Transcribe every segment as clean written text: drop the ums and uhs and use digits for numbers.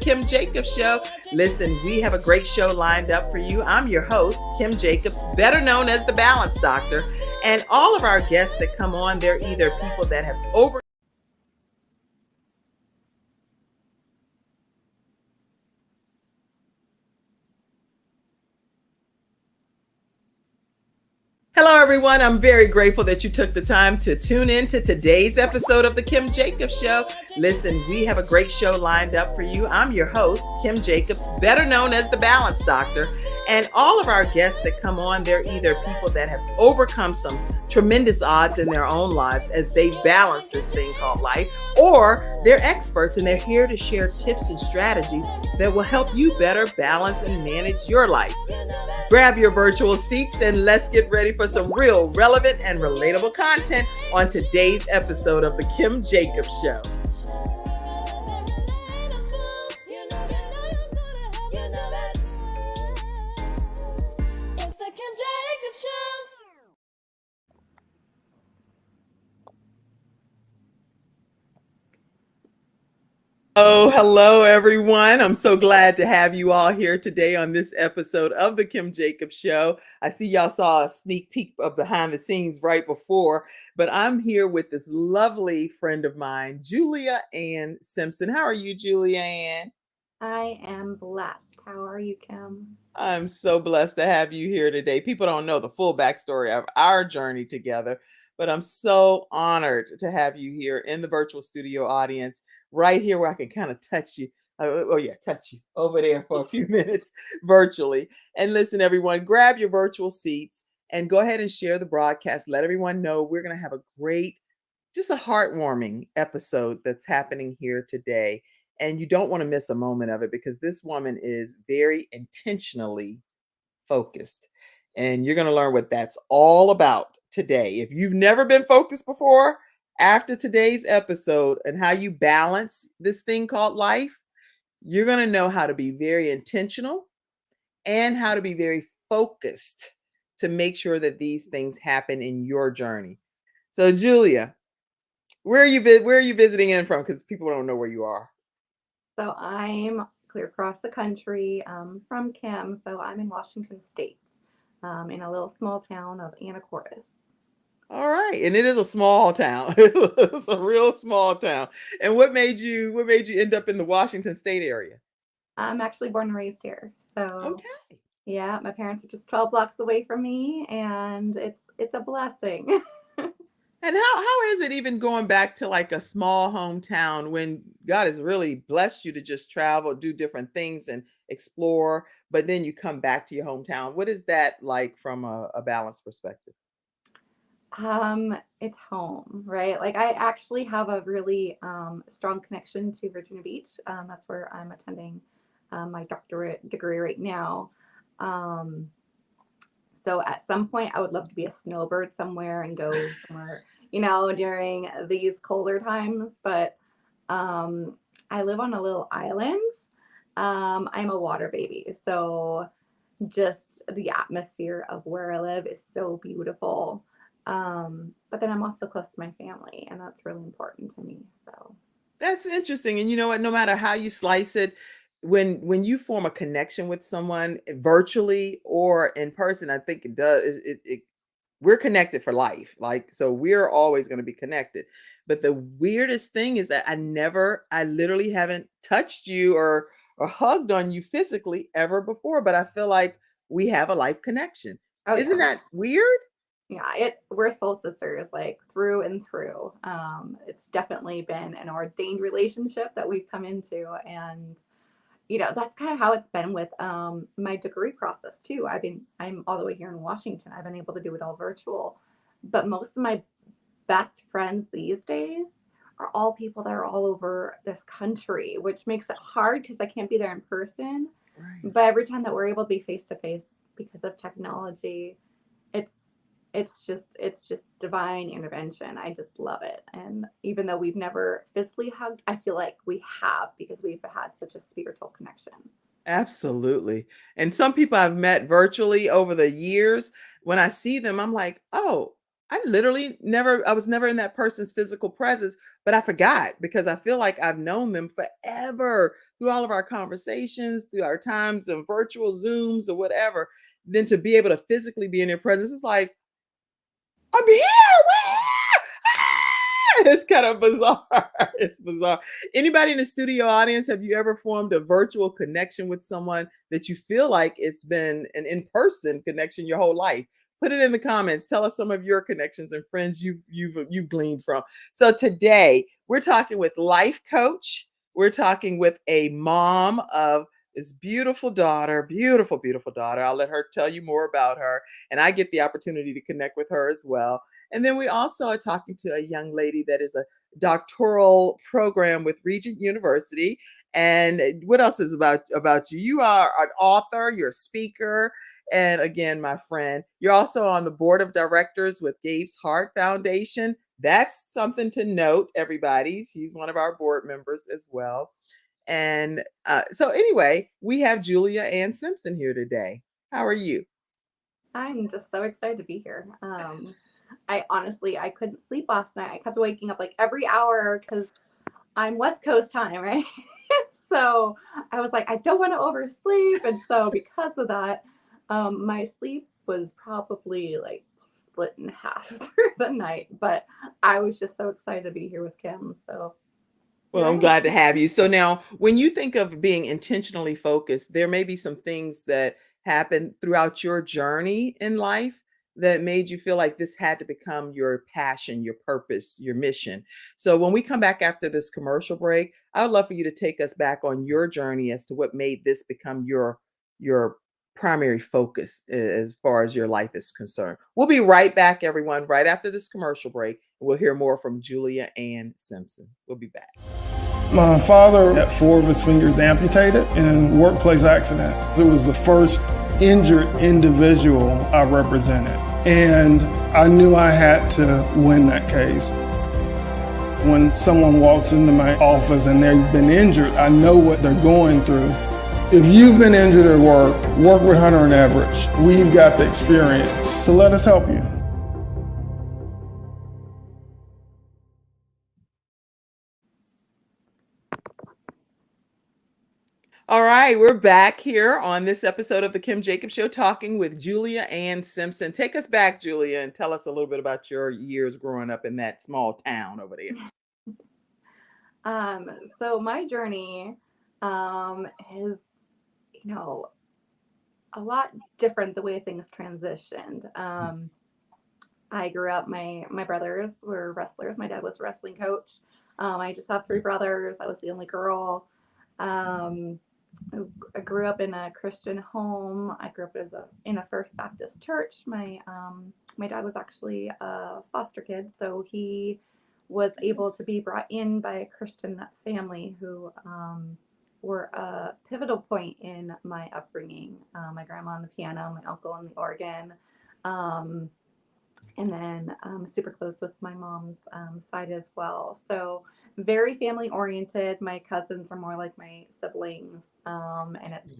Kim Jacobs Show. Listen, we have a great show lined up for you. I'm your host, Kim Jacobs, better known as the Balance Doctor. And all of our guests that come on, they're either people that have over Hello, everyone. I'm very grateful that you took the time to tune in to today's episode of the Kim Jacobs Show. Listen, we have a great show lined up for you. I'm your host, Kim Jacobs, better known as the Balance Doctor. And all of our guests that come on, they're either people that have overcome some tremendous odds in their own lives as they balance this thing called life, or they're experts and they're here to share tips and strategies that will help you better balance and manage your life. Grab your virtual seats and let's get ready for some real relevant and relatable content on today's episode of the Kim Jacobs Show. Oh, hello, everyone. I'm so glad to have you all here today on this episode of the Kim Jacobs Show. I see y'all saw a sneak peek of behind the scenes right before, but I'm here with this lovely friend of mine, Julia Anne Simpson. How are you, Julia Anne? I am blessed. How are you, Kim? I'm so blessed to have you here today. People don't know the full backstory of our journey together, but I'm so honored to have you here in the virtual studio audience, right here where I can kind of touch you. Oh, yeah, touch you over there for a few minutes virtually. And listen, everyone, grab your virtual seats and go ahead and share the broadcast. Let everyone know we're going to have a great, just a heartwarming episode that's happening here today. And you don't want to miss a moment of it because this woman is very intentionally focused. And you're going to learn what that's all about today. If you've never been focused before, after today's episode and how you balance this thing called life, you're going to know how to be very intentional and how to be very focused to make sure that these things happen in your journey. So, Julia, where are you visiting in from? Because people don't know where you are. So I'm clear across the country from Kim. So I'm in Washington State, in a little small town of Anacortes. All right, and it is a small town. It's a real small town. And what made you end up in the Washington State area? I'm actually born and raised here. So Okay. yeah, my parents are just 12 blocks away from me, and it's a blessing. And how is it even going back to like a small hometown when God has really blessed you to just travel, do different things and explore, but then you come back to your hometown? What is that like from a balance perspective? It's home, right? Like I actually have a really strong connection to Virginia Beach. That's where I'm attending my doctorate degree right now. Um, So at some point, I would love to be a snowbird somewhere and go somewhere, during these colder times. But I live on a little island. I'm a water baby. So just the atmosphere of where I live is so beautiful. But then I'm also close to my family, and that's really important to me. So, That's interesting. And you know what? No matter how you slice it, when you form a connection with someone virtually or in person, I think it does. We're connected for life. Like so, we're always going to be connected. But the weirdest thing is that I literally haven't touched you or hugged on you physically ever before. But I feel like we have a life connection. oh, Isn't yeah. that weird? Yeah, we're soul sisters like through and through. It's definitely been an ordained relationship that we've come into, and that's kind of how it's been with my degree process too. I'm all the way here in Washington. I've been able to do it all virtual, but most of my best friends these days are all people that are all over this country, which makes it hard because I can't be there in person. Right. But every time that we're able to be face to face because of technology, it's it's just divine intervention. I just love it. And even though we've never physically hugged, I feel like we have because we've had such a spiritual connection. Absolutely. And some people I've met virtually over the years, when I see them, I'm like, oh, I was never in that person's physical presence, but I forgot because I feel like I've known them forever. through all of our conversations, through our times and virtual Zooms or whatever, then to be able to physically be in their presence, it's like, I'm here. Where? Ah! It's kind of bizarre. It's bizarre. Anybody in the studio audience, have you ever formed a virtual connection with someone that you feel like it's been an in-person connection your whole life? Put it in the comments. Tell us some of your connections and friends you've gleaned from. So today we're talking with life coach. We're talking with a mom of this beautiful daughter, beautiful, beautiful daughter. I'll let her tell you more about her, and I get the opportunity to connect with her as well. And then we also are talking to a young lady that is a doctoral program with Regent University. And what else is about you? You are an author, you're a speaker, and again, my friend, you're also on the board of directors with Gabe's Heart Foundation. That's something to note, everybody. She's one of our board members as well. And so, anyway, we have Julia Anne Simpson here today. How are you? I'm just so excited to be here. I honestly I couldn't sleep last night. I kept waking up like every hour because I'm West Coast time, right? So I was like, I don't want to oversleep, and so because of that, my sleep was probably like split in half through the night. But I was just so excited to be here with Kim. So Well, here I I'm glad to am. have you. So now, when you think of being intentionally focused, there may be some things that happened throughout your journey in life that made you feel like this had to become your passion, your purpose, your mission. So when we come back after this commercial break, I would love for you to take us back on your journey as to what made this become your primary focus as far as your life is concerned. We'll be right back, everyone, right after this commercial break. We'll hear more from Julia Ann Simpson. We'll be back. My father had 4 of his fingers amputated in a workplace accident. It was the first injured individual I represented, and I knew I had to win that case. When someone walks into my office and they've been injured, I know what they're going through. If you've been injured at work, work with Hunter and Everett. We've got the experience, so let us help you. All right, we're back here on this episode of the Kim Jacobs Show talking with Julia Ann Simpson. Take us back, Julia, and tell us a little bit about your years growing up in that small town over there. Um, so my journey is, you know, a lot different the way things transitioned. I grew up. My brothers were wrestlers. My dad was a wrestling coach. I just have 3 brothers. I was the only girl. Um, I grew up in a Christian home. I grew up in a First Baptist church. My dad was actually a foster kid, so he was able to be brought in by a Christian family who were a pivotal point in my upbringing. My grandma on the piano, my uncle on the organ. Um, and then super close with my mom's side as well. So very family oriented. My cousins are more like my siblings, and it's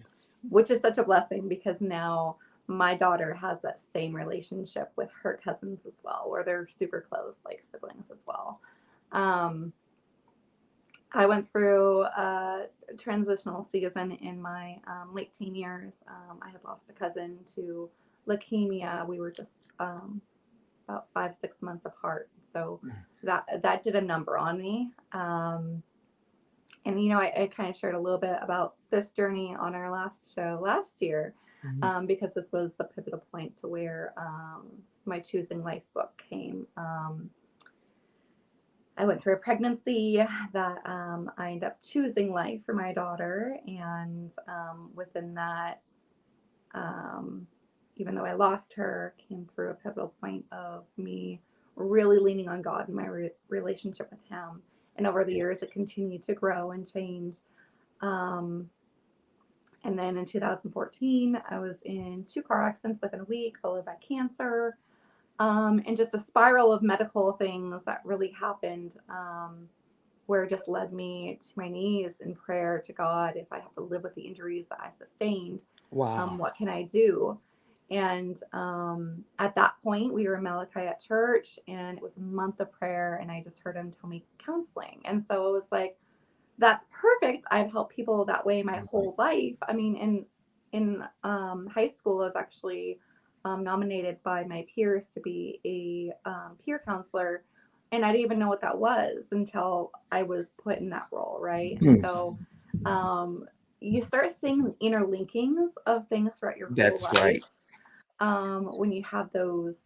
which is such a blessing because now my daughter has that same relationship with her cousins as well, where they're super close, like siblings as well. Um, I went through a transitional season in my late teen years. I had lost a cousin to leukemia. We were just about 5 6 months apart, so that did a number on me. And I kind of shared a little bit about this journey on our last show last year, Mhm. because this was the pivotal point to where my Choosing Life book came. I went through a pregnancy that I ended up choosing life for my daughter, and within that, um, even though I lost her, came through a pivotal point of me really leaning on God and my relationship with Him. And over the years, it continued to grow and change. Um, and then in 2014, I was in 2 car accidents within a week, followed by cancer, and just a spiral of medical things that really happened, where it just led me to my knees in prayer to God. If I have to live with the injuries that I sustained, Wow. what can I do? And at that point, we were in Malachi at church, and it was a month of prayer, and I just heard him tell me counseling. And so it was like, that's perfect. I've helped people that way my whole life. I mean, in high school, I was actually nominated by my peers to be a peer counselor, and I didn't even know what that was until I was put in that role, right? And Hmm. so um, you start seeing interlinkings of things throughout your whole That's life right. when you have those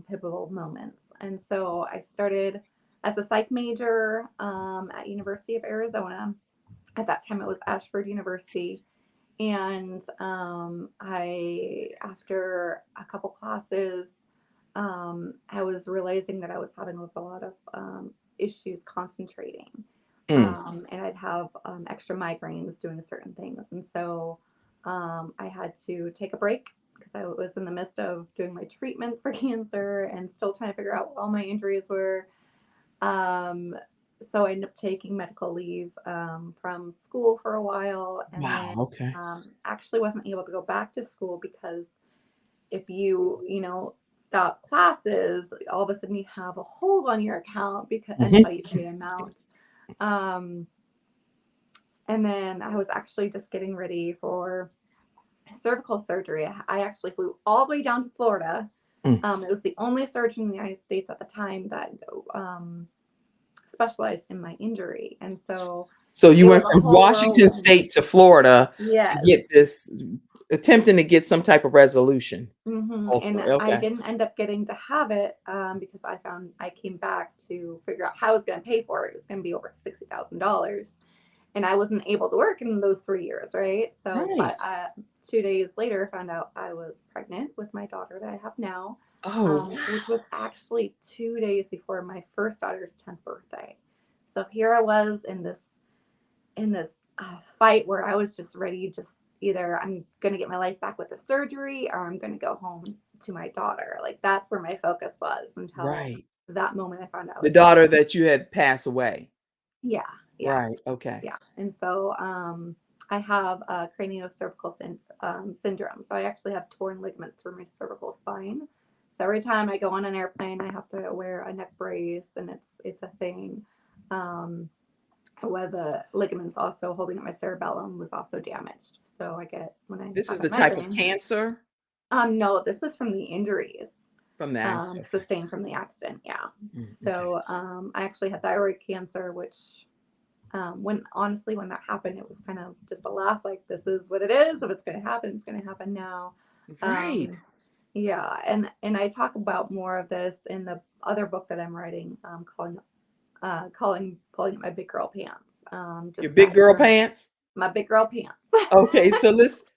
pivotal moments. And so I started as a psych major at University of Arizona. At that time, it was Ashford University. And I, after a couple classes, I was realizing that I was having with a lot of issues concentrating. Mm. And I'd have extra migraines doing certain things. And so I had to take a break because I was in the midst of doing my treatments for cancer and still trying to figure out what all my injuries were. Um, so I ended up taking medical leave from school for a while, and Wow. then Okay. actually wasn't able to go back to school because if stop classes, all of a sudden you have a hold on your account because Hmm. until you pay an amount. Um, and then I was actually just getting ready for cervical surgery. I actually flew all the way down to Florida. Mm. It was the only surgeon in the United States at the time that um, specialized in my injury. And so So you it was went a from whole Washington whirlwind. State to Florida to Yes. get this, attempting to get some type of resolution. And Ultimately, I okay. didn't end up getting to have it because I came back to figure out how I was going to pay for it. It was going to be over $60,000. And I wasn't able to work in those 3 years, right? So, Right. but 2 days later, found out I was pregnant with my daughter that I have now, Oh, which was actually 2 days before my first daughter's 10th birthday. So here I was in this fight where I was just ready, just either I'm going to get my life back with the surgery or I'm going to go home to my daughter. Like that's where my focus was until right. that moment I found out I The was pregnant. daughter that you had passed away. Yeah, yeah, Right. Okay. yeah. And so I have craniocervical syndrome. So I actually have torn ligaments through my cervical spine. So every time I go on an airplane, I have to wear a neck brace, and it's a thing. Um, where the ligaments also holding up my cerebellum was also damaged. So I get when I This have is a the type of migraine. cancer No, this was from the injuries from the accident. Okay. sustained from the accident. Yeah. Okay. So I actually had thyroid cancer, which when honestly when that happened, it was kind of just a laugh. Like this is what it is. If it's going to happen, it's going to happen now. Right. Um, yeah, and I talk about more of this in the other book that I'm writing, calling pulling up my big girl pants. Your Just big that girl journey, pants. my big girl pants. Okay, so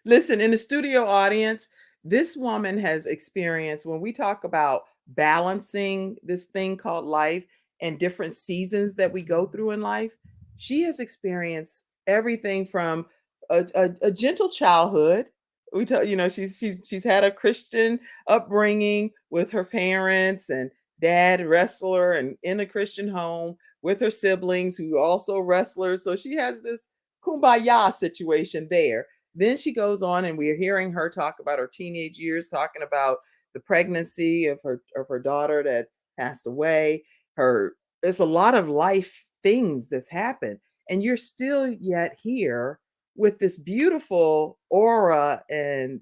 listen, in the studio audience, this woman has experienced, when we talk about balancing this thing called life and different seasons that we go through in life, she has experienced everything from a gentle childhood. We tell, she's had a Christian upbringing with her parents and dad wrestler and in a Christian home with her siblings who are also wrestlers. So she has this kumbaya situation there. Then she goes on, and we're hearing her talk about her teenage years, talking about the pregnancy of her daughter that passed away. Her There's a lot of life things that's happened, and you're still yet here with this beautiful aura and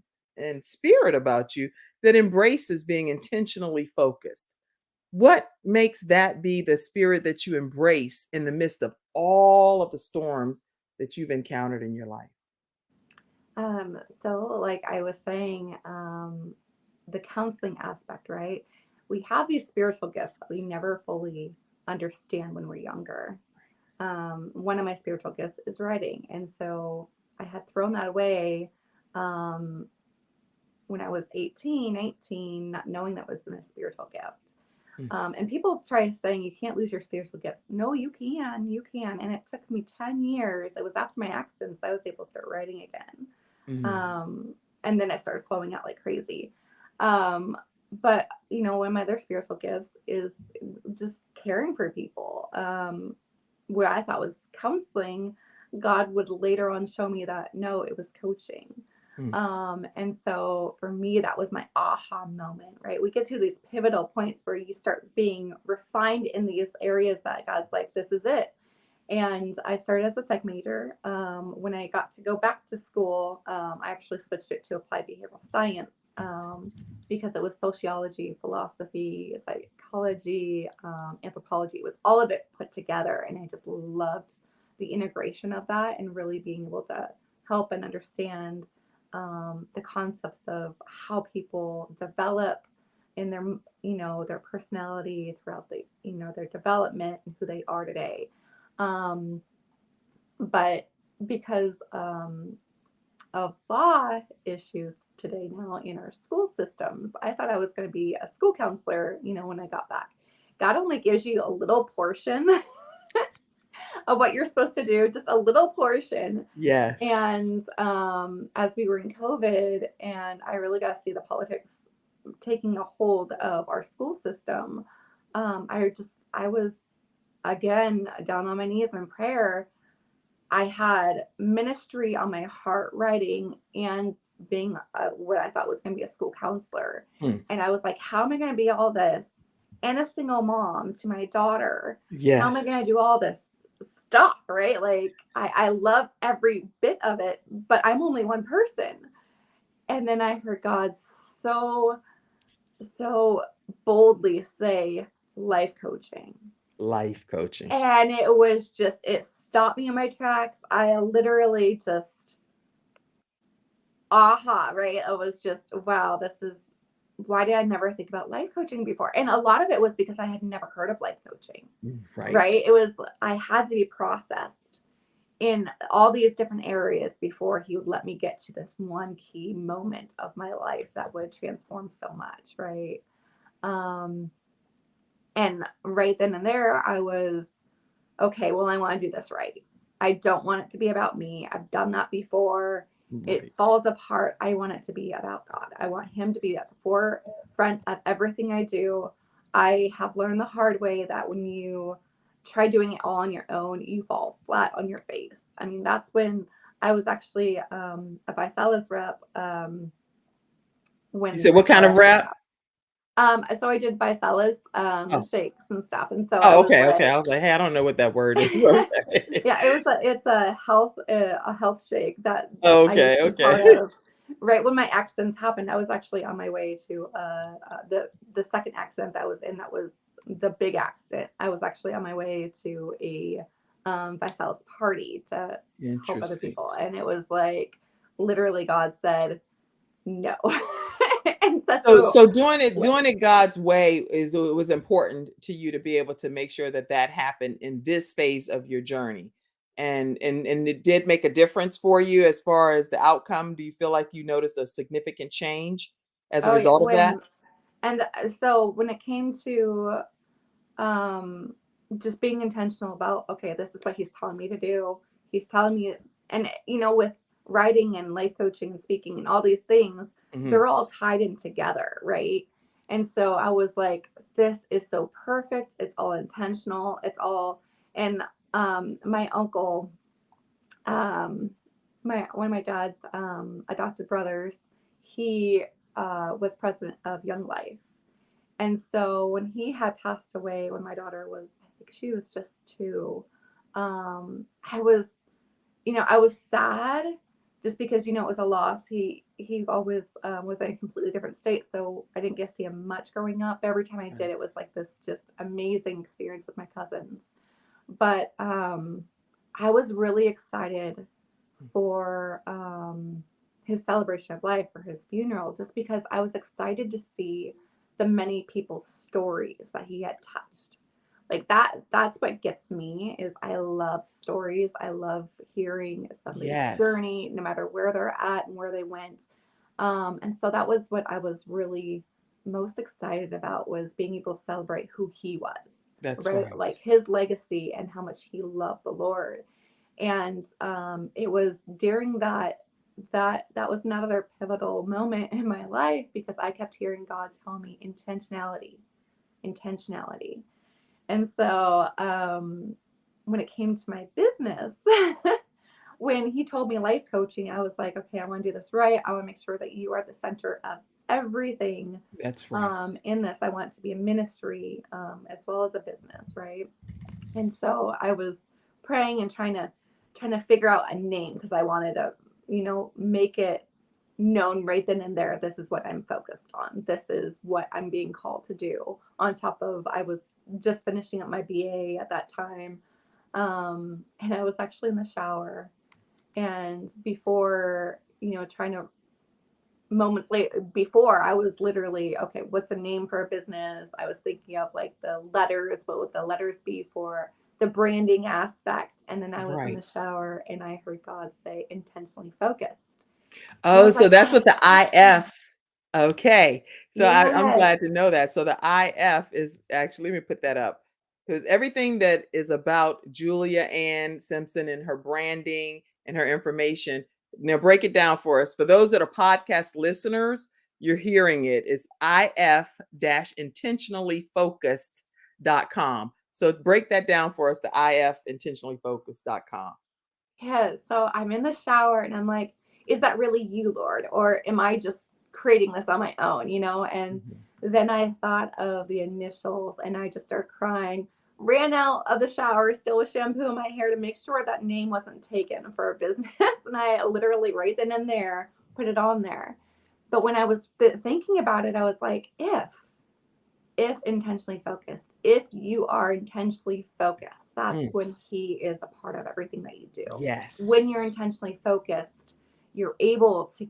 spirit about you that embraces being intentionally focused. What makes that be the spirit that you embrace in the midst of all of the storms that you've encountered in your life? So like I was saying, the counseling aspect, right? We have these spiritual gifts that we never fully understand when we're younger. One of my spiritual gifts is writing, and so I had thrown that away um, when I was 18, 19, not knowing that was a spiritual gift. Mm. And people try saying you can't lose your spiritual gifts. No, you can. And it took me 10 years. It was after my accidents I was able to start writing again. Mm. Um, and then it started flowing out like crazy. Um, but one of my other spiritual gifts is just caring for people. Where I thought was counseling, God would later on show me that no, it was coaching. Mm. And so for me, that was my aha moment, right? We get to these pivotal points where you start being refined in these areas that God's like, this is it. And I started as a psych major. When I got to go back to school, I actually switched it to applied behavioral science, because it was sociology, philosophy, psychology, anthropology. It was all of it put together. And I just loved the integration of that and really being able to help and understand the concepts of how people develop in their, their personality throughout the, their development and who they are today. Um, but because of law issues today now in our school systems, I thought I was going to be a school counselor, when I got back. God only gives you a little portion of what you're supposed to do, just a little portion. Yes. And as we were in COVID, and I really got to see the politics taking a hold of our school system, I was again down on my knees in prayer. I had ministry on my heart, writing and being what I thought was going to be a school counselor. And I was like, how am I going to be all this and a single mom to my daughter? Yes. How am I going to do all this stuff, right? Like, I love every bit of it, but I'm only one person. And then I heard God so boldly say, life coaching. Life coaching. And it was just, it stopped me in my tracks. I literally just, right? It was just, wow, why did I never think about life coaching before? And a lot of it was because I had never heard of life coaching, right? It was, I had to be processed in all these different areas before he would let me get to this one key moment of my life that would transform so much, right? And right then and there, I was, okay, well, I want to do this right. I don't want it to be about me. I've done that before. It falls apart. I want it to be about God. I want him to be at the forefront of everything I do. I have learned the hard way that when you try doing it all on your own, you fall flat on your face. I mean, that's when I was actually a Visalis rep. You said what kind of rep? So I did Visalis shakes and stuff, and so okay. I was like, hey, I don't know what that word is. Okay. Yeah, it's a health shake that I used to be part of. Right when my accidents happened, I was actually on my way to the second accident that I was in. That was the big accident. I was actually on my way to a Visalis party to help other people, and it was like literally God said no. And so doing it God's way it was important to you to be able to make sure that happened in this phase of your journey, and it did make a difference for you as far as the outcome. Do you feel like you noticed a significant change as a result of that? And so when it came to just being intentional about, okay, this is what he's telling me to do. He's telling me, and with writing and life coaching and speaking and all these things, they're all tied in together, right? And so I was like, this is so perfect. It's all intentional. It's all, and my uncle, one of my dad's adopted brothers, he was president of Young Life. And so when he had passed away, when my daughter was, I think she was just 2, I was sad just because, it was a loss. He always was in a completely different state. So I didn't get to see him much growing up. Every time I did, it was like this just amazing experience with my cousins. But I was really excited for his celebration of life, for his funeral, just because I was excited to see the many people's stories that he had touched. Like that's what gets me, is I love stories. I love hearing somebody's journey, no matter where they're at and where they went. And so that was what I was really most excited about, was being able to celebrate who he was. That's right. Like his legacy and how much he loved the Lord. And it was during that was another pivotal moment in my life, because I kept hearing God tell me intentionality. And so when it came to my business, when he told me life coaching, I was like, okay, I want to do this right. I want to make sure that you are the center of everything. That's right. In this, I want it to be a ministry as well as a business, right? And so I was praying and trying to figure out a name because I wanted to, make it known right then and there. This is what I'm focused on. This is what I'm being called to do. On top of, I was just finishing up my BA at that time. And I was actually in the shower, and before, trying to moments later, before I was literally, okay, what's a name for a business? I was thinking of like the letters, what would the letters be for the branding aspect? And then I was in Right. the shower and I heard God say intentionally focused. And I Oh, was so like, that's what the IF. Okay. So I'm yes, glad to know that. So the IF is actually, let me put that up, because everything that is about Julia Anne Simpson and her branding and her information. Now break it down for us. For those that are podcast listeners, you're hearing it. It's if-intentionallyfocused.com. So break that down for us, the if-intentionallyfocused.com. yes. So I'm in the shower and I'm like, is that really you, Lord? Or am I just creating this on my own, And Mhm. then I thought of the initials and I just started crying. Ran out of the shower, still with shampoo in my hair to make sure that name wasn't taken for a business. And I literally, right then and there, put it on there. But when I was thinking about it, I was like, if intentionally focused, if you are intentionally focused, that's Mm. when he is a part of everything that you do. Yes. When you're intentionally focused, you're able to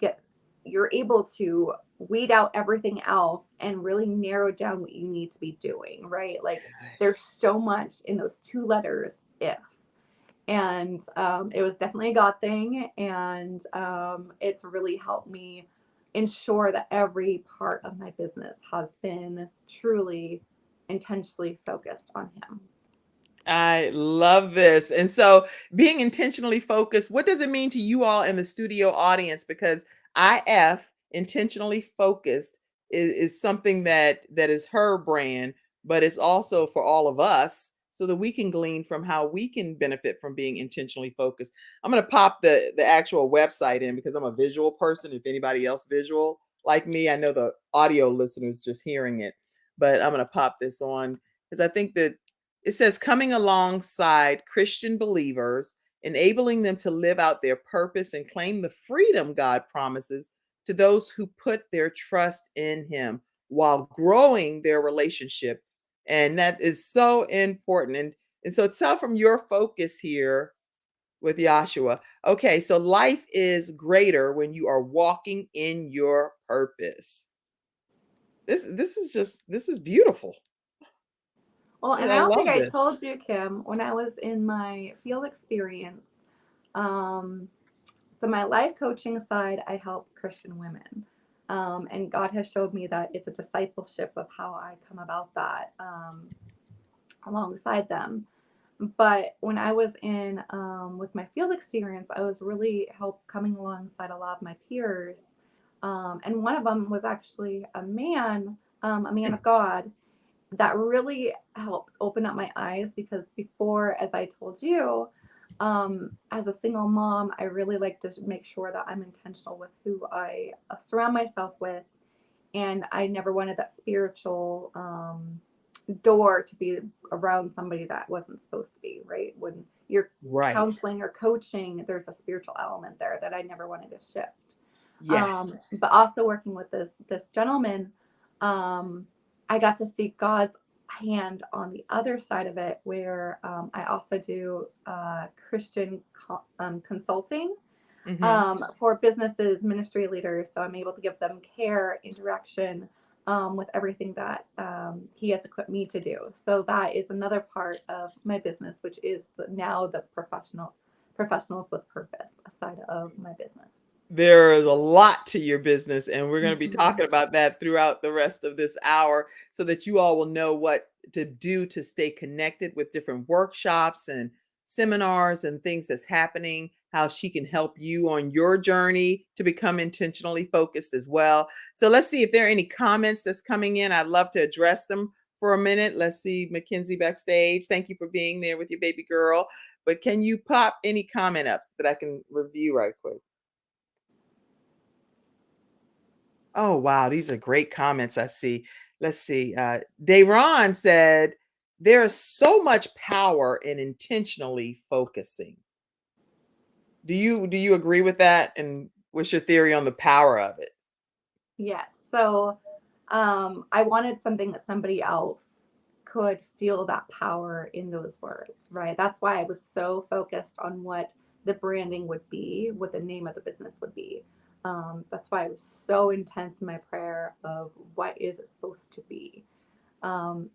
weed out everything else and really narrow down what you need to be doing, right? Like there's so much in those two letters, if. And it was definitely a God thing. And it's really helped me ensure that every part of my business has been truly intentionally focused on him. I love this. And so, being intentionally focused, what does it mean to you all in the studio audience? Because IF, intentionally focused, is something that is her brand, but it's also for all of us so that we can glean from how we can benefit from being intentionally focused. I'm going to pop the actual website in because I'm a visual person. If anybody else visual like me, I know the audio listeners just hearing it, but I'm going to pop this on because I think that it says coming alongside Christian believers, enabling them to live out their purpose and claim the freedom God promises to those who put their trust in Him while growing their relationship. And that is so important. And so tell from your focus here with Yeshua. Okay, so life is greater when you are walking in your purpose. This is beautiful. Well, and I I don't think love I this. told you, Kim, when I was in my field experience, um, so my life coaching side, I help Christian women. And God has showed me that it's a discipleship of how I come about that alongside them. But when I was in with my field experience, I was really help coming alongside a lot of my peers, and one of them was actually a man of God, that really helped open up my eyes because before, as I told you, as a single mom, I really like to make sure that I'm intentional with who I surround myself with, and I never wanted that spiritual door to be around somebody that wasn't supposed to be, right? When you're Right. counseling or coaching, there's a spiritual element there that I never wanted to shift. Yes. But also working with this gentleman, um, I got to see God's hand on the other side of it, where I also do Christian consulting Mhm. for businesses, ministry leaders. So I'm able to give them care and direction with everything that he has equipped me to do. So that is another part of my business, which is now the professionals with purpose side of my business. There is a lot to your business, and we're going to be Mhm. talking about that throughout the rest of this hour so that you all will know what to do to stay connected with different workshops and seminars and things that's happening, how she can help you on your journey to become intentionally focused as well. So let's see if there are any comments that's coming in. I'd love to address them for a minute. Let's see Mackenzie backstage. Thank you for being there with your baby girl. But can you pop any comment up that I can review right quick? Oh, wow. These are great comments I see. Let's see. Dayron said, there is so much power in intentionally focusing. Do you agree with that? And what's your theory on the power of it? Yes. So I wanted something that somebody else could feel that power in those words, right? That's why I was so focused on what the branding would be, what the name of the business would be. That's why I was so intense in my prayer of what is it supposed to be. Um,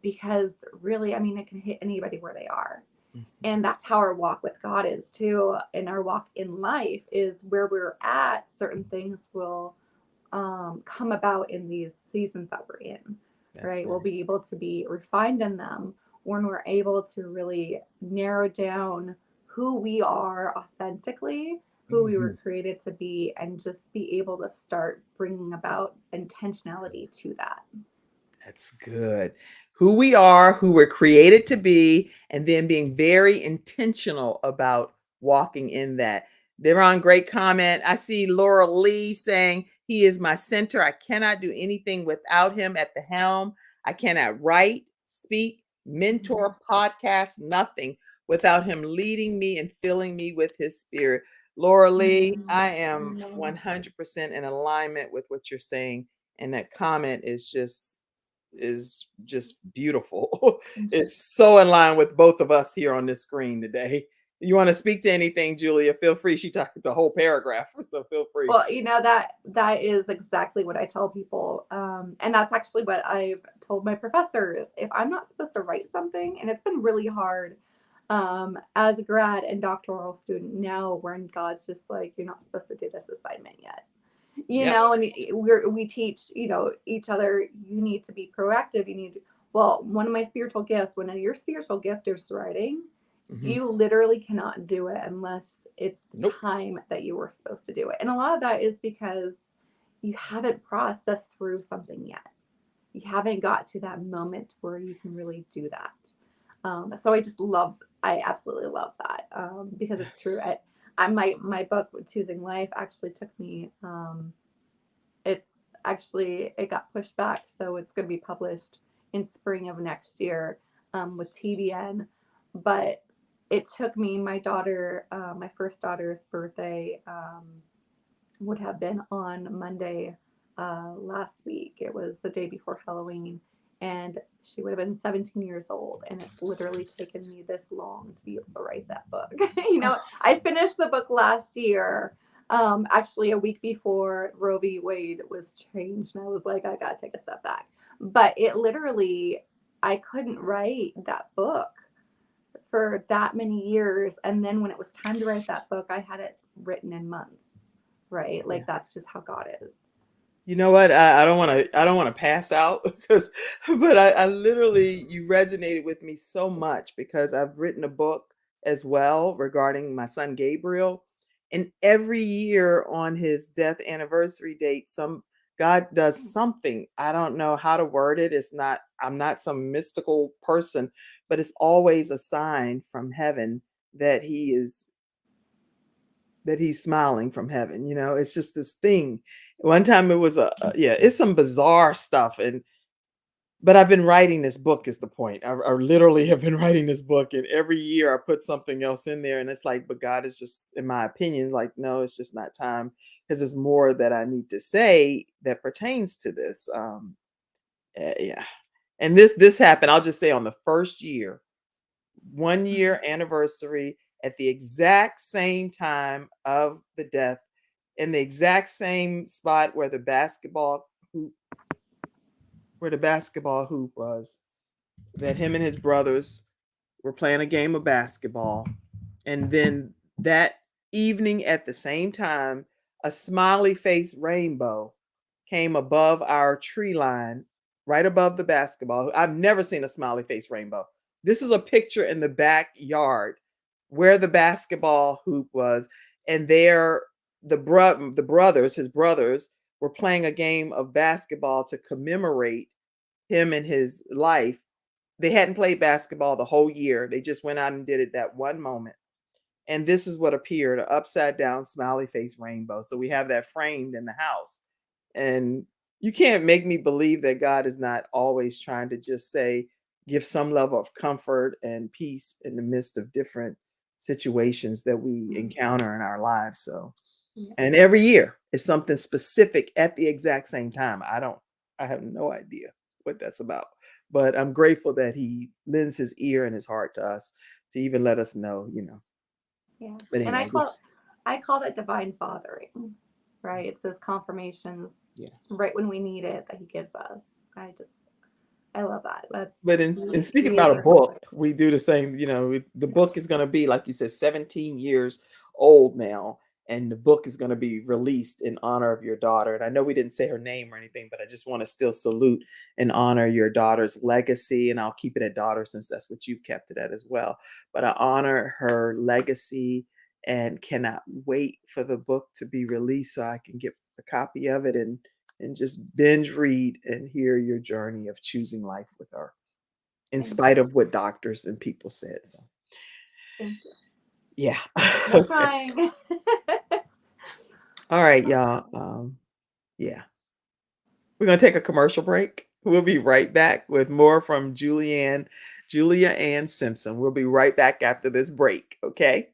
because really, I mean, it can hit anybody where they are. And that's how our walk with God is too. And our walk in life is where we're at, certain things will come about in these seasons that we're in, That's right? We'll right. be able to be refined in them when we're able to really narrow down who we are authentically, who we were Mhm. created to be, and just be able to start bringing about intentionality to that. That's good. Who we are, who we're created to be, and then being very intentional about walking in that. Deron, great comment. I see Laura Lee saying, he is my center. I cannot do anything without him at the helm. I cannot write, speak, mentor, podcast, nothing without him leading me and filling me with his spirit. Laura Lee, I am Amen. 100% in alignment with what you're saying. And that comment is just beautiful. It's so in line with both of us here on this screen today. You want to speak to anything, Julia? Feel free. She talked the whole paragraph, so feel free. Well, that is exactly what I tell people, and that's actually what I've told my professors. If I'm not supposed to write something, and it's been really hard as a grad and doctoral student now, when God's just like, you're not supposed to do this assignment yet, Yep. and we teach each other. You need to be proactive. You need to, well, one of my spiritual gifts. When your spiritual gift is writing, Mhm. you literally cannot do it unless it's the Nope. time that you were supposed to do it. And a lot of that is because you haven't processed through something yet. You haven't got to that moment where you can really do that. So I absolutely love that because it's true. My book, Choosing Life, actually took me, it's it got pushed back. So it's going to be published in spring of next year with TBN. But it took me, my first daughter's birthday would have been on Monday last week. It was the day before Halloween. And she would have been 17 years old. And it's literally taken me this long to be able to write that book. I finished the book last year, actually a week before Roe v. Wade was changed. And I was like, I got to take a step back. But it literally, I couldn't write that book for that many years. And then when it was time to write that book, I had it written in months, right? Yeah. Like that's just how God is. You know what? I don't want to pass out because, but I literally, you resonated with me so much because I've written a book as well regarding my son Gabriel, and every year on his death anniversary date, God does something. I don't know how to word it. I'm not some mystical person, but it's always a sign from heaven that he's smiling from heaven. It's just this thing. One time it was yeah, it's some bizarre stuff. But I've been writing this book is the point. I literally have been writing this book, and every year I put something else in there, and it's like, but God is just, in my opinion, like, no, it's just not time because there's more that I need to say that pertains to this. Yeah, and this happened. I'll just say on the first year, 1 year anniversary at the exact same time of the death, in the exact same spot hoop where the basketball hoop was, that him and his brothers were playing a game of basketball. And then that evening at the same time, a smiley face rainbow came above our tree line, right above the basketball. I've never seen a smiley face rainbow. This is a picture in the backyard where the basketball hoop was. And there, his brothers, were playing a game of basketball to commemorate him and his life. They hadn't played basketball the whole year. They just went out and did it that one moment. And this is what appeared, an upside down smiley face rainbow. So we have that framed in the house. And you can't make me believe that God is not always trying to just say, give some level of comfort and peace in the midst of different situations that we encounter in our lives. So, Yeah. and every year is something specific at the exact same time. I have no idea what that's about, but I'm grateful that he lends his ear and his heart to us to even let us know, Yeah. But And anyway, this, I call it divine fathering, right? It's those confirmations yeah. right when we need it that he gives us. I love that. But in speaking he about is a our book, father. we do the same. The book is going to be, like you said, 17 years old now, and the book is going to be released in honor of your daughter. And I know we didn't say her name or anything, but I just want to still salute and honor your daughter's legacy. And I'll keep it at daughter since that's what you've kept it at as well. But I honor her legacy and cannot wait for the book to be released so I can get a copy of it and just binge read and hear your journey of choosing life with her, in Thank spite you. of what doctors and people said. So, Thank you. yeah. No Okay. crying. All right, y'all. Yeah. We're going to take a commercial break. We'll be right back with more from Julia Anne Simpson. We'll be right back after this break. Okay.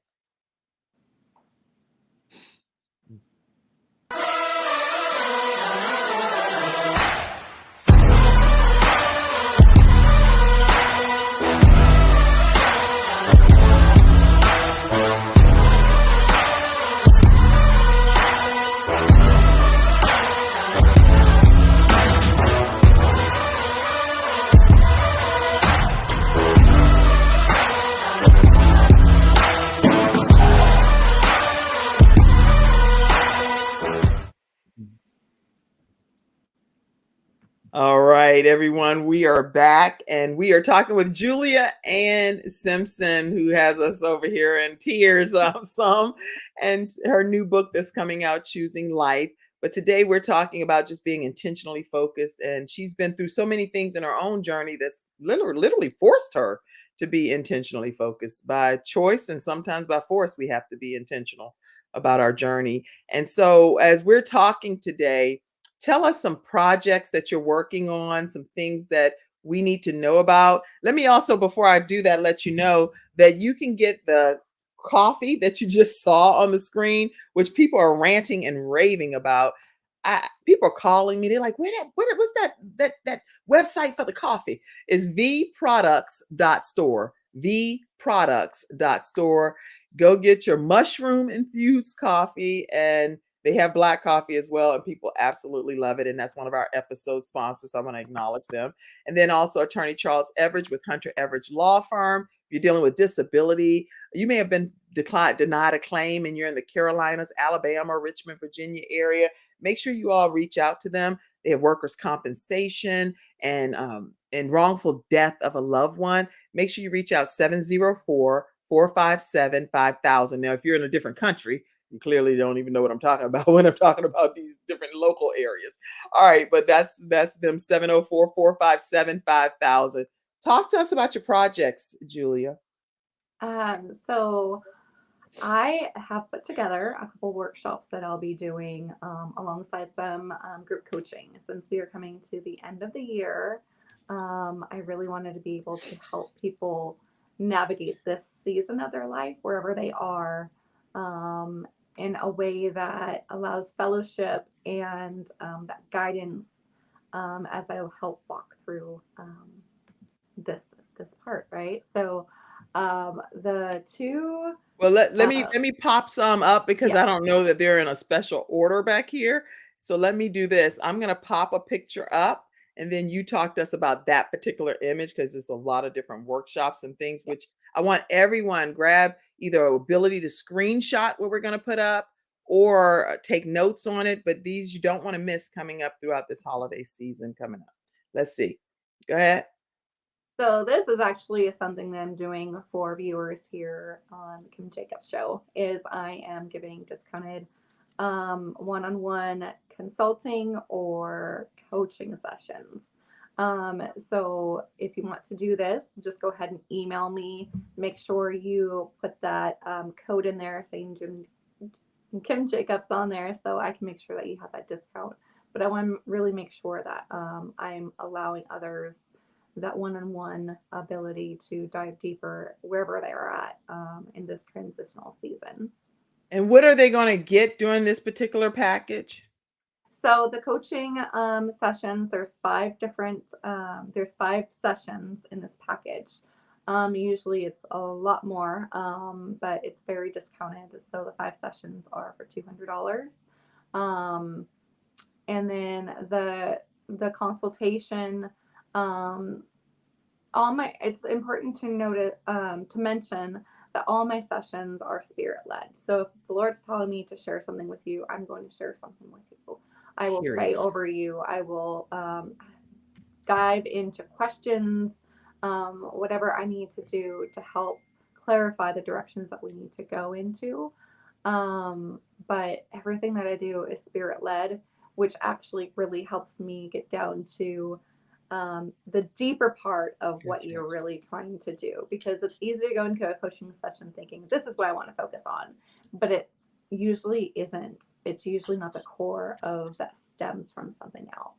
All right, everyone, we are back and we are talking with Julia Anne Simpson, who has us over here in tears, some, and her new book that's coming out, Choosing Life. But today we're talking about just being intentionally focused. And she's been through so many things in her own journey that's literally forced her to be intentionally focused by choice. And sometimes by force, we have to be intentional about our journey. And so as we're talking today, tell us some projects that you're working on, some things that we need to know about. Let me also, before I do that, let you know that you can get the coffee that you just saw on the screen, which people are ranting and raving about. People are calling me. They're like, what's that website for the coffee? Is vproducts.store. Vproducts.store. Go get your mushroom infused coffee, and they have black coffee as well, and people absolutely love it. And that's one of our episode sponsors. So I want to acknowledge them. And then also Attorney Charles Everidge with Hunter Everidge Law Firm. If you're dealing with disability, you may have been denied a claim and you're in the Carolinas, Alabama, Richmond, Virginia area. Make sure you all reach out to them. They have workers' compensation and wrongful death of a loved one. Make sure you reach out 704-457-5000. Now, if you're in a different country, you clearly don't even know what I'm talking about when I'm talking about these different local areas. All right, but that's them, 704-457-5000. Talk to us about your projects, Julia. So I have put together a couple workshops that I'll be doing alongside some group coaching. Since we are coming to the end of the year, I really wanted to be able to help people navigate this season of their life, wherever they are, in a way that allows fellowship and that guidance as I help walk through this this part, right? So the two Well, let me pop some up because yeah. I don't know that they're in a special order back here. So let me do this. I'm going to pop a picture up, and then you talk to us about that particular image because there's a lot of different workshops and things, which I want everyone grab either ability to screenshot what we're going to put up or take notes on it. But these you don't want to miss coming up throughout this holiday season coming up. Let's see. Go ahead. So this is actually something that I'm doing for viewers here on Kim Jacobs Show. Is I am giving discounted one-on-one consulting or coaching sessions. So if you want to do this, just go ahead and email me. Make sure you put that code in there saying Kim Jacobs on there so I can make sure that you have that discount. But I want to really make sure that I'm allowing others that one-on-one ability to dive deeper wherever they are at in this transitional season. And what are they going to get during this particular package? So the coaching sessions, there's 5 sessions in this package. Usually it's a lot more, but it's very discounted. So the 5 sessions are for $200. Um, and then the consultation, um, it's important to note to mention that all my sessions are spirit led. So if the Lord's telling me to share something with you, I'm going to share something with you. I will pray Period. over you. I will dive into questions, whatever I need to do to help clarify the directions that we need to go into. But everything that I do is spirit led, which actually really helps me get down to the deeper part of what That's you're right. really trying to do. Because it's easy to go into a coaching session thinking, this is what I want to focus on. But it usually isn't. It's usually not the core of that stems from something else.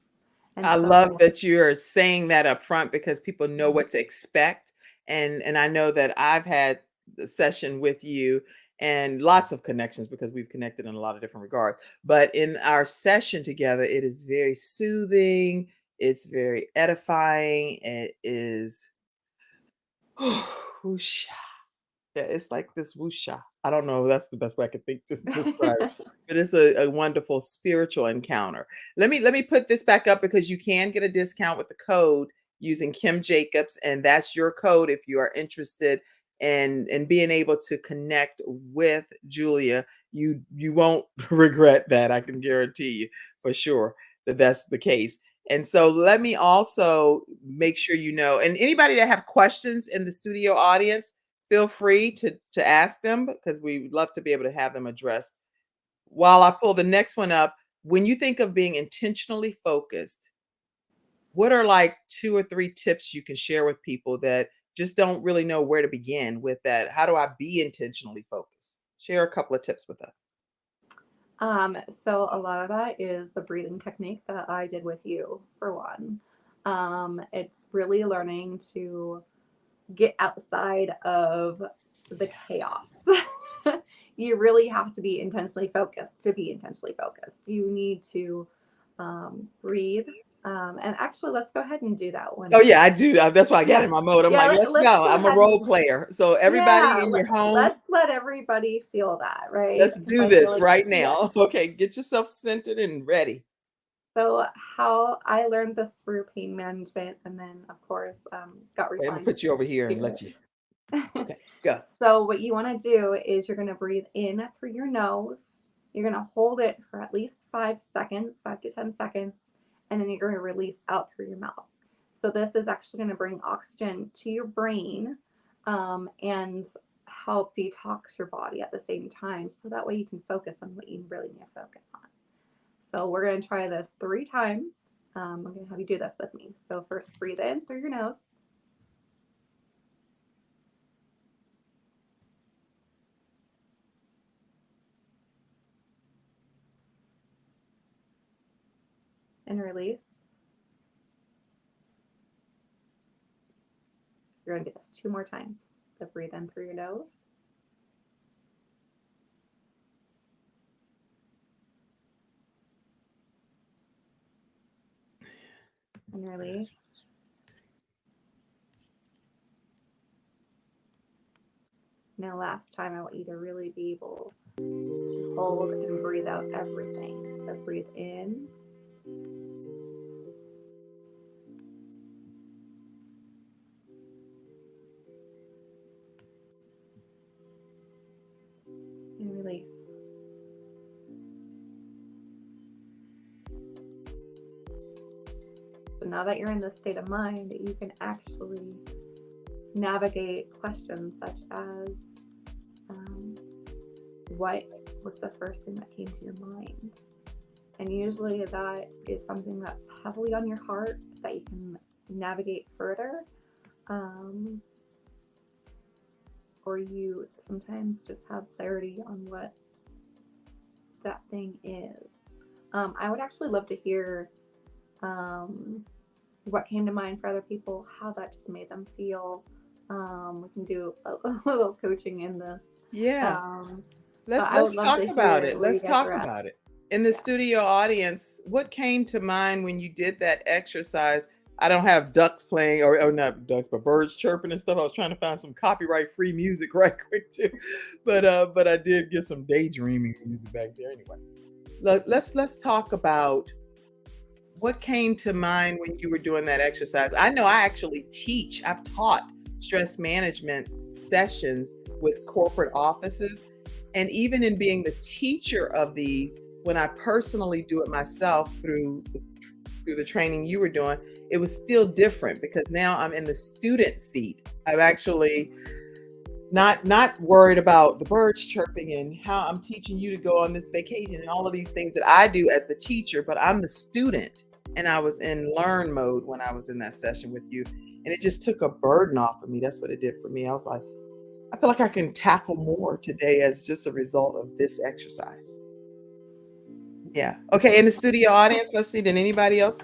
And I love so, that you're saying that up front because people know Mhm. what to expect. And I know that I've had the session with you and lots of connections because we've connected in a lot of different regards. But in our session together, it is very soothing, it's very edifying, it is whoosh. Yeah, it's like this woosha. I don't know if that's the best way I could think to describe it, but it's a wonderful spiritual encounter. Let me put this back up because you can get a discount with the code using Kim Jacobs, and that's your code if you are interested in being able to connect with Julia. You won't regret that. I can guarantee you for sure that that's the case. And so let me also make sure you know, and anybody that have questions in the studio audience, feel free to ask them because we would love to be able to have them addressed. While I pull the next one up, when you think of being intentionally focused, what are like 2 or 3 tips you can share with people that just don't really know where to begin with that? How do I be intentionally focused? Share a couple of tips with us. so a lot of that is the breathing technique that I did with you, for one. It's really learning to get outside of the chaos. You really have to be intentionally focused to be intentionally focused. You need to breathe. And actually, let's go ahead and do that one. Oh yeah, I do. That's why I got Yeah, in my mode. I'm yeah. like, let's Let's go. go I'm a ahead role and player. So everybody yeah. in your home, Let's let everybody feel that, right? let's Because do I feel this like right yes. now. Okay, get yourself centered and ready. So how I learned this through pain management, and then of course gut Wait, I'm gonna refine put you over here and let spirit. you. Okay, go. So what you want to do is you're going to breathe in through your nose. You're going to hold it for at least 5 seconds, 5 to 10 seconds, and then you're going to release out through your mouth. So this is actually going to bring oxygen to your brain and help detox your body at the same time. So that way you can focus on what you really need to focus on. So we're going to try this 3 times. I'm going to have you do this with me. So first, breathe in through your nose. And release. You're going to do this 2 more times. So breathe in through your nose. And release. Now last time I want you to really be able to hold and breathe out everything. So breathe in. And release. So now that you're in this state of mind, you can actually navigate questions such as what was the first thing that came to your mind? And usually that is something that's heavily on your heart that you can navigate further. Or you sometimes just have clarity on what that thing is. I would actually love to hear what came to mind for other people, how that just made them feel. We can do a little coaching in this. Yeah. But I would Let's love talk to about hear it. where you Let's guys are talk at. about it. In the Yeah. studio audience, what came to mind when you did that exercise? I don't have ducks playing, or not ducks, but birds chirping and stuff. I was trying to find some copyright free music right quick too. But I did get some daydreaming music back there anyway. Let's talk about what came to mind when you were doing that exercise. I know I actually I've taught stress management sessions with corporate offices. And even in being the teacher of these, when I personally do it myself through the training you were doing, it was still different because now I'm in the student seat. I'm actually not worried about the birds chirping and how I'm teaching you to go on this vacation and all of these things that I do as the teacher, but I'm the student. And I was in learn mode when I was in that session with you. And it just took a burden off of me. That's what it did for me. I was like, I feel like I can tackle more today as just a result of this exercise. Yeah. Okay. In the studio audience, let's see. Did anybody else?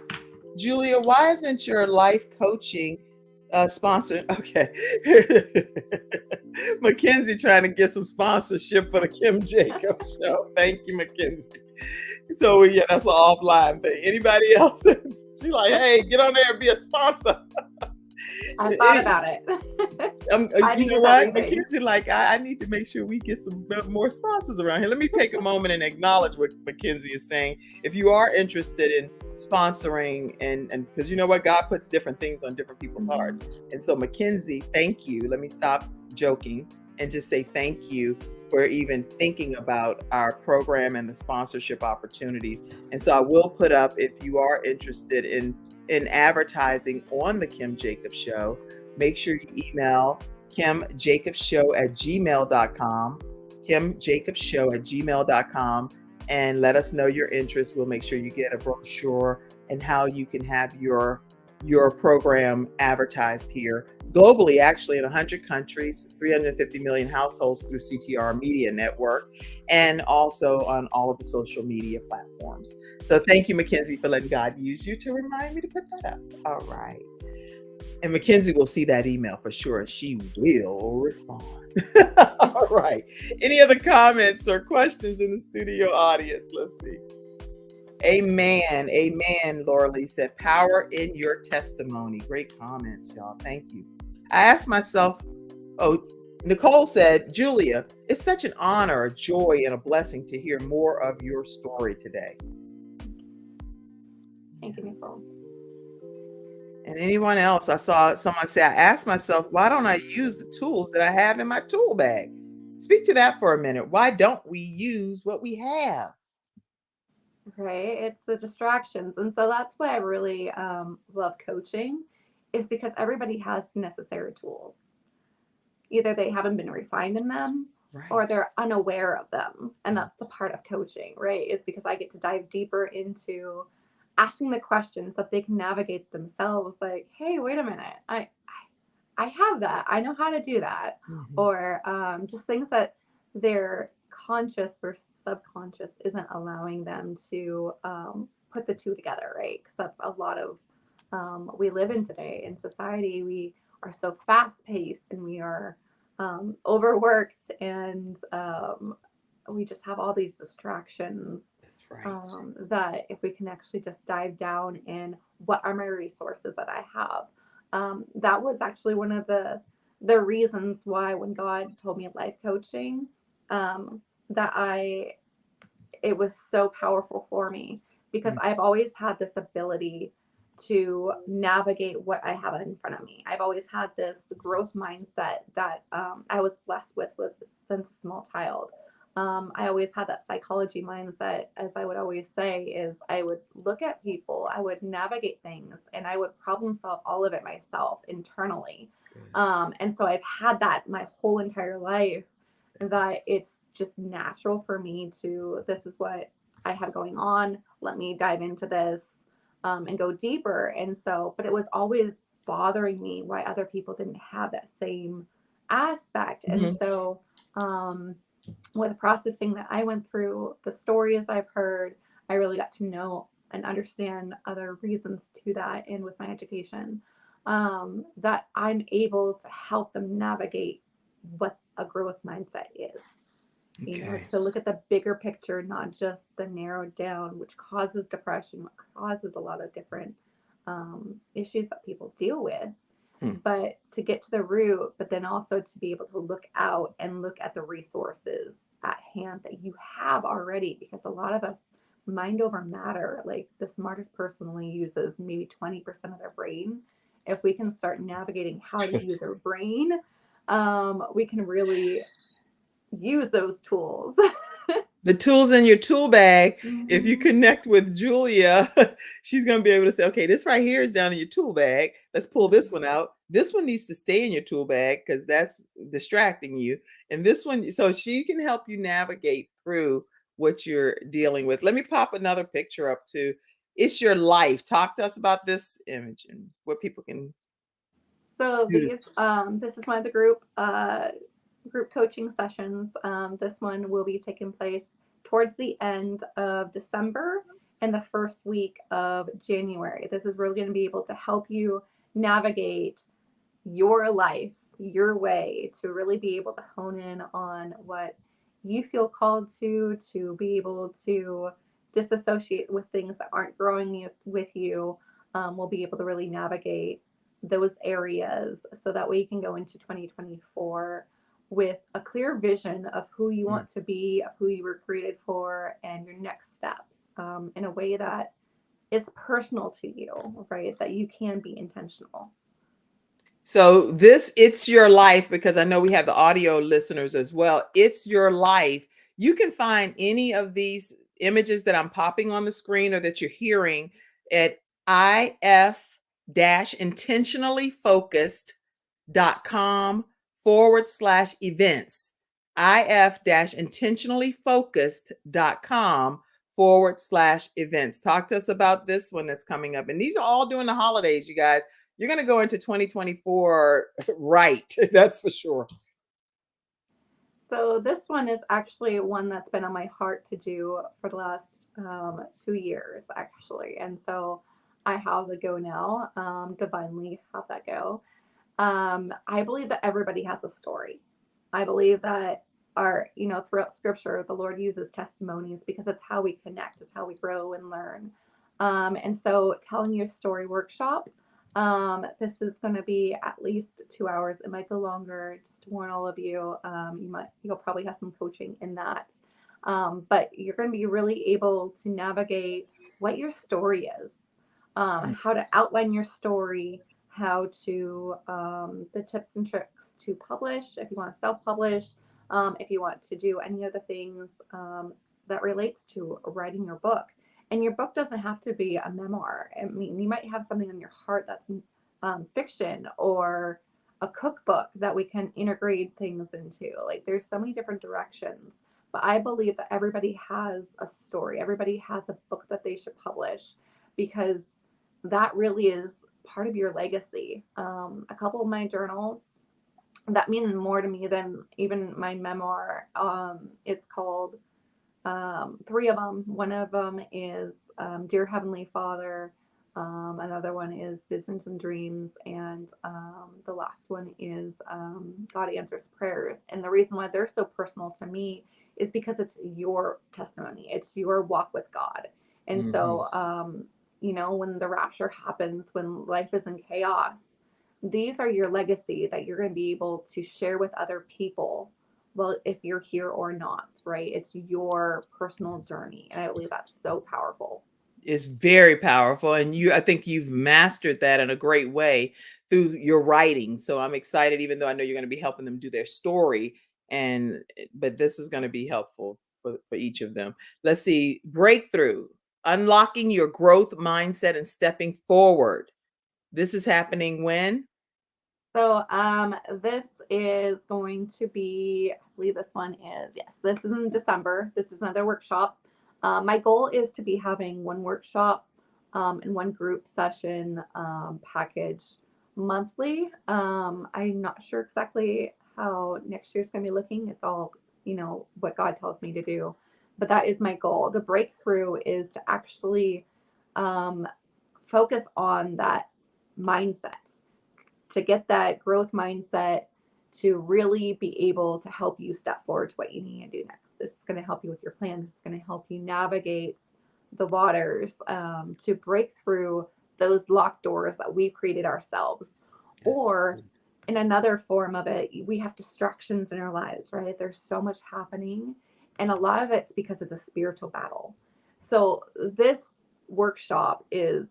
Julia, why isn't your life coaching sponsored? Okay. Mackenzie trying to get some sponsorship for the Kim Jacobs show. Thank you, Mackenzie. So yeah, that's an offline thing. Anybody else? She's like, hey, get on there and be a sponsor. I thought about it. You know what, Mackenzie, like I need to make sure we get some more sponsors around here. Let me take a moment and acknowledge what Mackenzie is saying. If you are interested in sponsoring, and because you know what, God puts different things on different people's hearts. And so Mackenzie, thank you. Let me stop joking and just say thank you for even thinking about our program and the sponsorship opportunities. And so I will put up, if you are interested in advertising on the Kim Jacobs Show, make sure you email kimjacobsshow@gmail.com, kimjacobsshow@gmail.com, and let us know your interest. We'll make sure you get a brochure and how you can have your program advertised here globally, actually in 100 countries, 350 million households through CTR Media Network, and also on all of the social media platforms. So thank you, Mackenzie, for letting God use you to remind me to put that up. All right. And Mackenzie will see that email for sure. She will respond. All right. Any other comments or questions in the studio audience? Let's see. Amen. Amen. Laura Lee said, power in your testimony. Great comments, y'all. Thank you. I asked myself, Nicole said, Julia, it's such an honor, a joy, and a blessing to hear more of your story today. Thank you, Nicole. And anyone else? I saw someone say, I asked myself, why don't I use the tools that I have in my tool bag? Speak to that for a minute. Why don't we use what we have? Right, it's the distractions. And so that's why I really love coaching, is because everybody has necessary tools. Either they haven't been refined in them, right, or they're unaware of them. And that's the part of coaching, right? Is because I get to dive deeper into asking the questions that they can navigate themselves. Like, hey, wait a minute, I have that. I know how to do that. Mm-hmm. Or just things that they're conscious versus subconscious isn't allowing them to put the two together, right? Because that's a lot of we live in today in society. We are so fast paced and we are overworked, and we just have all these distractions. Right. That if we can actually just dive down in what are my resources that I have. That was actually one of the reasons why when God told me life coaching, it was so powerful for me, because I've always had this ability to navigate what I have in front of me. I've always had this growth mindset that I was blessed with since a small child. I always had that psychology mindset, as I would always say, is I would look at people, I would navigate things, and I would problem solve all of it myself internally. And so I've had that my whole entire life, that it's just natural for me to, this is what I have going on, let me dive into this and go deeper. And so, but it was always bothering me why other people didn't have that same aspect. Mm-hmm. And so with the processing that I went through, the stories I've heard, I really got to know and understand other reasons to that, and with my education, that I'm able to help them navigate what a growth mindset is. Okay. To look at the bigger picture, not just the narrowed down, which causes depression, what causes a lot of different issues that people deal with, but to get to the root, but then also to be able to look out and look at the resources at hand that you have already, because a lot of us mind over matter. Like the smartest person only uses maybe 20% of their brain. If we can start navigating how to use our brain, we can really use those tools. The tools in your tool bag. If you connect with Julia, she's going to be able to say, okay, this right here is down in your tool bag. Let's pull this one out. This one needs to stay in your tool bag because that's distracting you. And this one, so she can help you navigate through what you're dealing with. Let me pop another picture up too. It's your life. Talk to us about this image and what people can So do. this is one of the group coaching sessions. This one will be taking place towards the end of December and the first week of January. This is really going to be able to help you navigate your life, your way, to really be able to hone in on what you feel called to be able to disassociate with things that aren't growing with you. We'll be able to really navigate those areas so that way you can go into 2024 with a clear vision of who you want to be, of who you were created for, and your next steps, in a way that is personal to you, right? That you can be intentional. So it's your life, because I know we have the audio listeners as well. It's your life. You can find any of these images that I'm popping on the screen or that you're hearing at if-intentionallyfocused.com/events. if-intentionallyfocused.com/events. Talk to us about this one that's coming up. And these are all during the holidays, you guys. You're going to go into 2024 right. That's for sure. So this one is actually one that's been on my heart to do for the last 2 years, actually. And so I have the go now, divinely have that go. I believe that everybody has a story. I believe that throughout scripture, the Lord uses testimonies because it's how we connect, it's how we grow and learn. And so telling your story workshop, this is going to be at least 2 hours. It might go longer, just to warn all of you. You'll probably have some coaching in that. But you're going to be really able to navigate what your story is, how to outline your story, how to, the tips and tricks to publish, if you want to self-publish, if you want to do any of the things that relates to writing your book. And your book doesn't have to be a memoir. I mean, you might have something on your heart that's fiction, or a cookbook that we can integrate things into. Like, there's so many different directions. But I believe that everybody has a story. Everybody has a book that they should publish, because that really is part of your legacy. A couple of my journals that mean more to me than even my memoir. It's called, three of them. One of them is Dear Heavenly Father. Another one is Visions and Dreams. And the last one is God Answers Prayers. And the reason why they're so personal to me is because it's your testimony. It's your walk with God. And so, when the rapture happens, when life is in chaos, these are your legacy that you're going to be able to share with other people. Well, if you're here or not, right? It's your personal journey. And I believe that's so powerful. It's very powerful. And I think you've mastered that in a great way through your writing. So I'm excited, even though I know you're going to be helping them do their story. But this is going to be helpful for each of them. Let's see. Breakthrough, unlocking your growth mindset and stepping forward. This is happening when? So this is going to be, I believe this one is, yes, this is in December. This is another workshop. My goal is to be having one workshop and one group session package monthly. I'm not sure exactly how next year's going to be looking. It's all, what God tells me to do. But that is my goal. The breakthrough is to actually focus on that mindset, to get that growth mindset, to really be able to help you step forward to what you need to do next. This is going to help you with your plan. This is going to help you navigate the waters, to break through those locked doors that we've created ourselves. Or in another form of it, we have distractions in our lives, right? There's so much happening, and a lot of it's because it's a spiritual battle. So this workshop is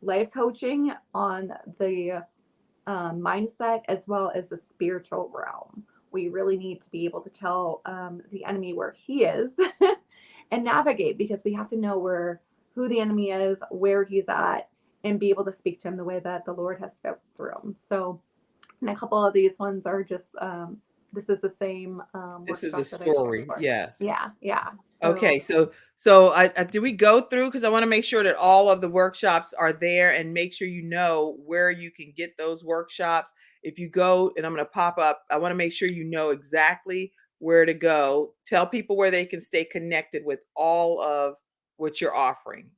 life coaching on the mindset as well as the spiritual realm. We really need to be able to tell the enemy where he is and navigate, because we have to know who the enemy is, where he's at, and be able to speak to him the way that the Lord has spoke through him. So, and a couple of these ones are just this is the same This is workshop a that I shared story. before. Yes. Yeah, yeah. Okay, so I do we go through, because I want to make sure that all of the workshops are there, and make sure you know where you can get those workshops. If you go, and I'm going to pop up, I want to make sure you know exactly where to go. Tell people where they can stay connected with all of what you're offering.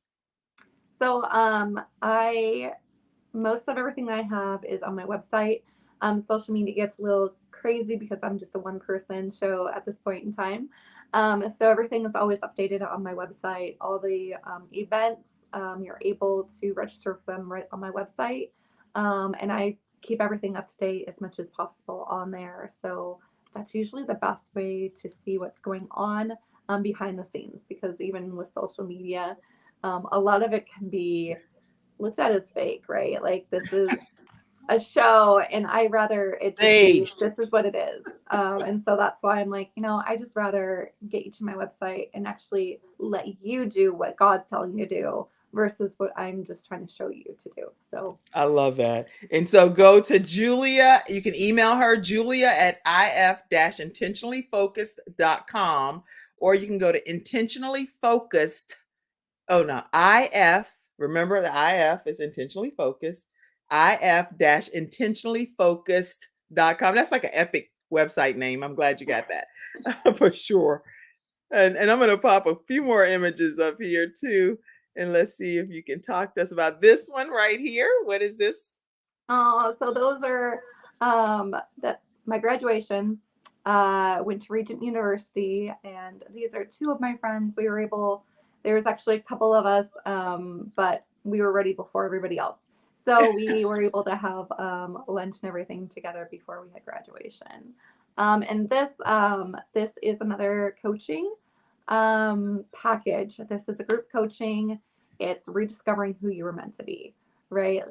So I most of everything that I have is on my website. Social media gets a little crazy because I'm just a one person show at this point in time. So everything is always updated on my website. All the events, you're able to register for them right on my website. And I keep everything up to date as much as possible on there. So that's usually the best way to see what's going on behind the scenes, because even with social media, a lot of it can be looked at as fake, right? Like, this is a show, and I rather it just be Staged. this is what it is. And so that's why I'm like, I just rather get you to my website and actually let you do what God's telling you to do versus what I'm just trying to show you to do. So I love that. And so go to Julia. You can email her, Julia at if-intentionallyfocused.com, or you can go to intentionally focused. Oh, no, IF. Remember, the IF is intentionally focused. if-intentionallyfocused.com. That's like an epic website name. I'm glad you got that for sure. And I'm going to pop a few more images up here too. And let's see if you can talk to us about this one right here. What is this? so those are that my graduation. Went to Regent University, and these are two of my friends. There was actually a couple of us, but we were ready before everybody else. So we were able to have lunch and everything together before we had graduation. And this is another coaching package. This is a group coaching. It's rediscovering who you were meant to be, right?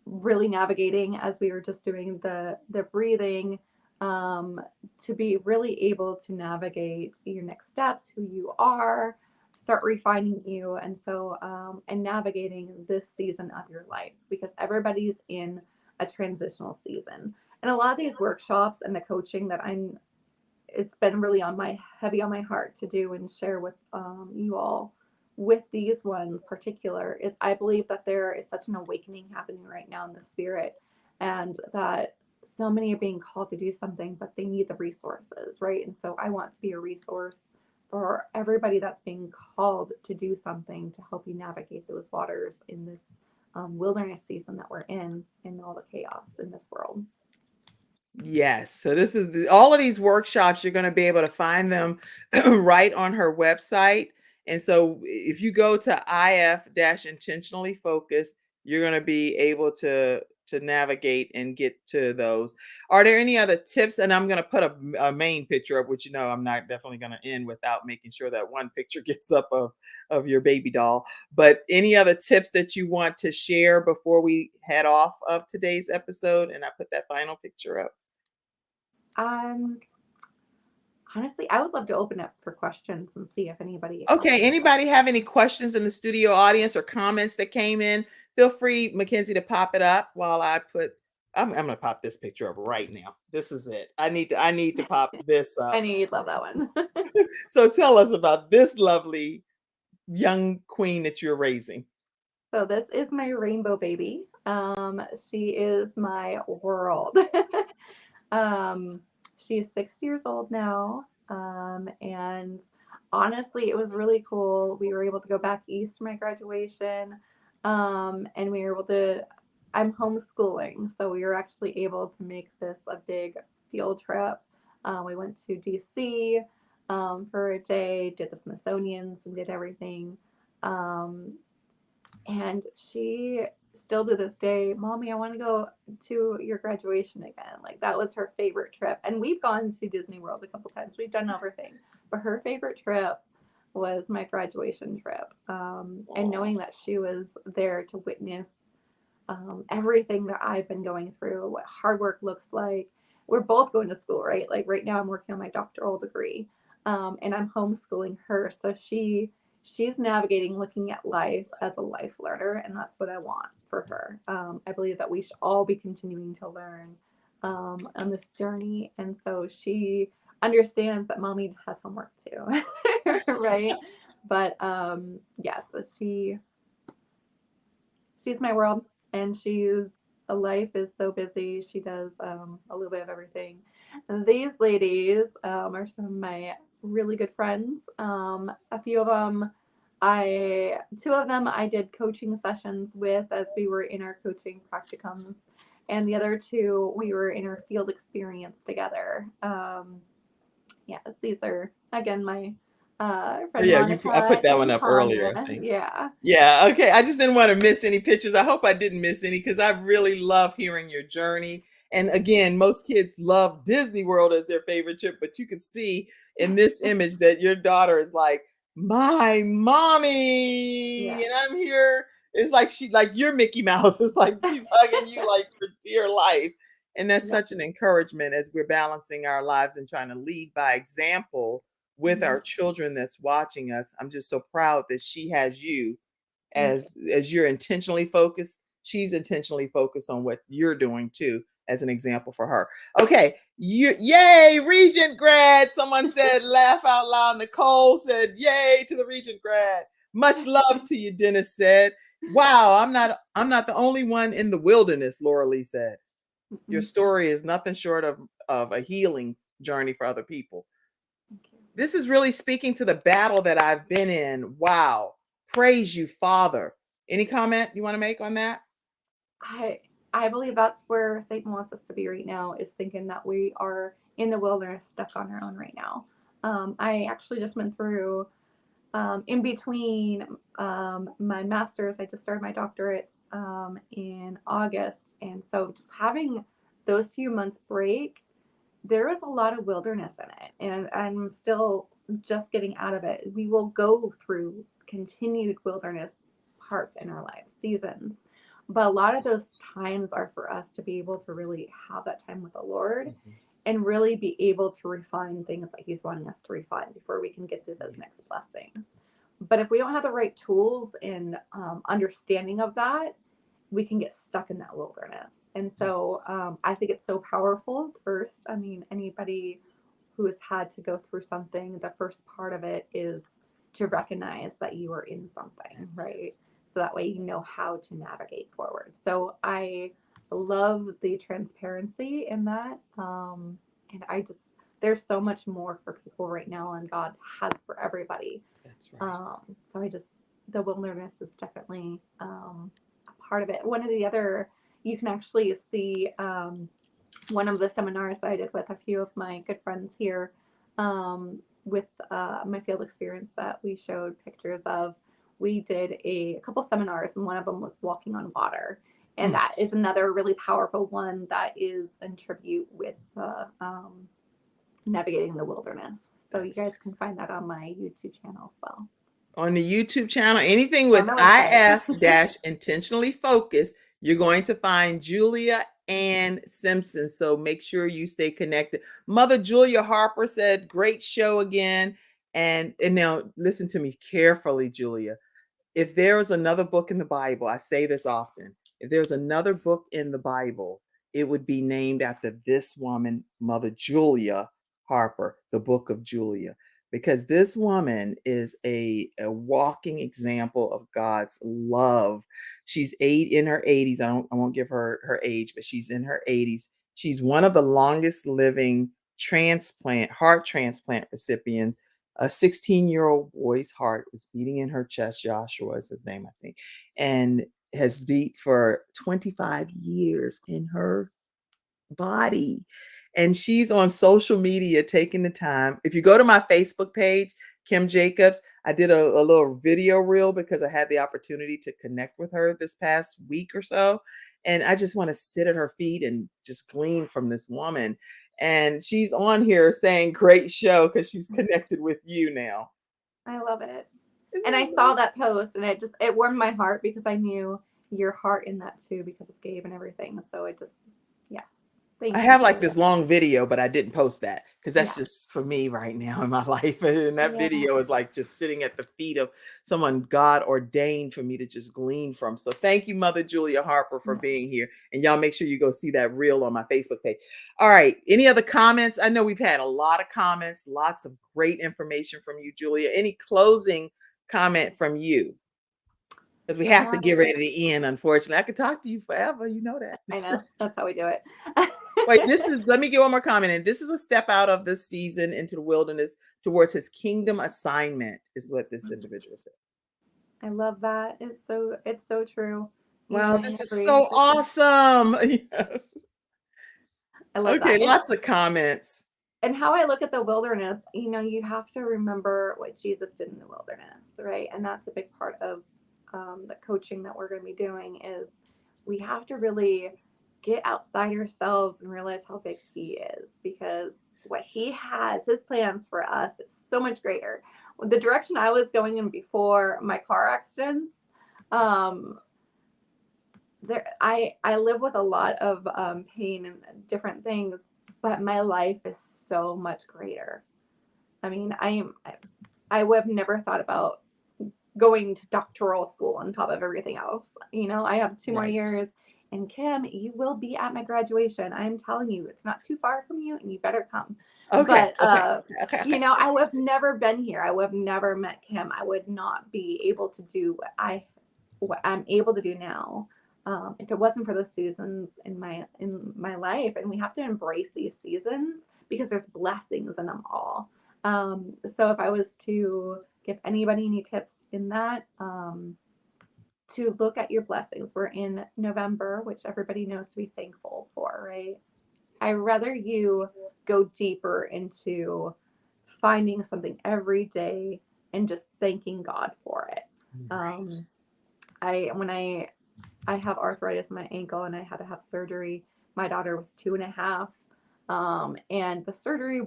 Really navigating, as we were just doing the breathing, to be really able to navigate your next steps, who you are, start refining you, and so and navigating this season of your life, because everybody's in a transitional season. And a lot of these workshops and the coaching that it's been really heavy on my heart to do and share with you all with these ones particular, is I believe that there is such an awakening happening right now in the spirit, and that so many are being called to do something, but they need the resources, right? And so I want to be a resource for everybody that's being called to do something to help you navigate those waters in this wilderness season that we're in all the chaos in this world. Yes. So this is all of these workshops. You're going to be able to find them right on her website. And so if you go to if-intentionally focused, you're going to be able to navigate and get to those. Are there any other tips? And I'm going to put a main picture up, which, I'm not definitely going to end without making sure that one picture gets up of your baby doll. But any other tips that you want to share before we head off of today's episode? And I put that final picture up. Honestly, I would love to open up for questions and see if anybody. Okay. Anybody have any questions in the studio audience or comments that came in? Feel free, Mackenzie, to pop it up while I put. I'm going to pop this picture up right now. This is it. I need to pop this up. I know you'd love that one. So tell us about this lovely young queen that you're raising. So this is my rainbow baby. She is my world. She's 6 years old now. And honestly, it was really cool. We were able to go back east for my graduation. And we were able to, I'm homeschooling, so we were actually able to make this a big field trip. We went to DC for a day, did the Smithsonian's and did everything. Um, and she still to this day, Mommy, I want to go to your graduation again. Like that was her favorite trip. And we've gone to Disney World a couple times. We've done everything. But her favorite trip was my graduation trip. And knowing that she was there to witness everything that I've been going through, what hard work looks like. We're both going to school, right? Like right now I'm working on my doctoral degree. And I'm homeschooling her. So she's navigating looking at life as a life learner, and that's what I want for her. I believe that we should all be continuing to learn on this journey, and so she understands that mommy has homework too, right? But yeah, so she's my world, and she's a life is so busy. She does a little bit of everything. And these ladies are some of my really good friends. A few of them, two of them I did coaching sessions with as we were in our coaching practicums, and the other two we were in our field experience together. Yeah, these are again my friend Yeah, I Monica put that one and up earlier, I Tanya. think. Yeah. Yeah, okay. I just didn't want to miss any pictures. I hope I didn't miss any because I really love hearing your journey. And again, most kids love Disney World as their favorite trip, but you can see in this image that your daughter is like, my mommy. Yeah. And I'm here. It's like like you're Mickey Mouse. It's like she's hugging you like for dear life. And that's Yep. such an encouragement as we're balancing our lives and trying to lead by example with Mhm. our children that's watching us. I'm just so proud that she has you Thank you. as you're intentionally focused. She's intentionally focused on what you're doing too as an example for her. Okay, yay Regent grad. Someone said laugh out loud. Nicole said yay to the Regent grad. Much love to you, Dennis said. Wow, I'm not the only one in the wilderness, Laura Lee said. Your Mm-mm. story is nothing short of a healing journey for other people. Thank you. This is really speaking to the battle that I've been in. Wow. Praise you, Father. Any comment you want to make on that? I I believe that's where Satan wants us to be right now, is thinking that we are in the wilderness stuck on our own right now. I actually just went through in between my master's. I just started my doctorate in August, and so just having those few months break, there is a lot of wilderness in it, and I'm still just getting out of it. We will go through continued wilderness parts in our lives, seasons, but a lot of those times are for us to be able to really have that time with the Lord Mhm. and really be able to refine things that He's wanting us to refine before we can get to those Yeah. next blessings. But if we don't have the right tools and understanding of that, we can get stuck in that wilderness. And so I think it's so powerful. First, I mean, anybody who has had to go through something, the first part of it is to recognize that you are in something, right? So that way you know how to navigate forward. So I love the transparency in that. And I just, there's so much more for people right now, and God has for everybody. That's right. So I just, the wilderness is definitely a part of it. One of the other, you can actually see one of the seminars I did with a few of my good friends here with my field experience that we showed pictures of. We did a couple seminars, and one of them was walking on water. And Mm. that is another really powerful one that is in tribute with navigating the wilderness. So you That's guys can find that on my YouTube channel as well. on the YouTube channel. Anything On with my website. IF dash intentionally focused, you're going to find Julia Anne Simpson. So make sure you stay connected. Mother Julia Harper said, great show again. And now listen to me carefully, Julia. If there is another book in the Bible, I say this often, if there's another book in the Bible, it would be named after this woman, Mother Julia Harper, the book of Julia, because this woman is a walking example of God's love. She's in her 80s. I won't give her age, but she's in her 80s. She's one of the longest living heart transplant recipients. a 16-year-old boy's heart was beating in her chest. Joshua is his name, I think, and has beat for 25 years in her body. And she's on social media taking the time. If you go to my Facebook page, Kim Jacobs, I did a little video reel because I had the opportunity to connect with her this past week or so. And I just want to sit at her feet and just glean from this woman. And she's on here saying, great show, because she's connected with you now. I love it. Isn't And that I great? saw that post, and it warmed my heart because I knew your heart in that too because of Gabe and everything. So it just, yeah. Thank I you, have like Julia. this long video, but I didn't post that because that's Yeah. just for me right now in my life. And that Yeah. video is like just sitting at the feet of someone God ordained for me to just glean from. So thank you, Mother Julia Harper, for Yeah. being here. And y'all make sure you go see that reel on my Facebook page. All right. Any other comments? I know we've had a lot of comments, lots of great information from you, Julia. Any closing comment from you? Because we have to get ready to end, unfortunately. I could talk to you forever. You know that. I know. That's how we do it. Wait, let me get one more comment in. This is a step out of this season into the wilderness towards his kingdom assignment, is what this individual said. I love that. It's so true. Wow, this is so awesome. Yes. I love Okay, that. lots of comments. And how I look at the wilderness, you have to remember what Jesus did in the wilderness, right? And that's a big part of the coaching that we're going to be doing is we have to really get outside ourselves and realize how big he is, because what he has, his plans for us, is so much greater. The direction I was going in before my car accident, I live with a lot of pain and different things, but my life is so much greater. I mean, I would have never thought about going to doctoral school on top of everything else. I have 2 more years, and Kim, you will be at my graduation. I'm telling you, it's not too far from you, and you better come. Okay. But Okay. I would have never been here. I would have never met Kim. I would not be able to do what I'm able to do now. If it wasn't for those seasons in my life, and we have to embrace these seasons because there's blessings in them all. So if I was to give anybody any tips in that, to look at your blessings. We're in November, which everybody knows to be thankful for, right? I'd rather you go deeper into finding something every day and just thanking God for it. When I have arthritis in my ankle and I had to have surgery. My daughter was 2.5. And the surgery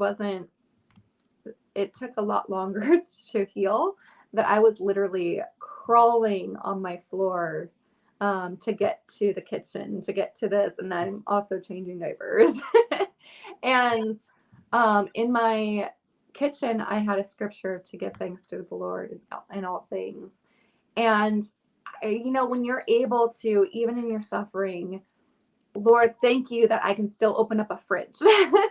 it took a lot longer to heal, that I was literally crawling on my floor to get to the kitchen, to get to this. And I'm also changing diapers. And in my kitchen, I had a scripture to give thanks to the Lord in all things. And when you're able to, even in your suffering, Lord, thank you that I can still open up a fridge.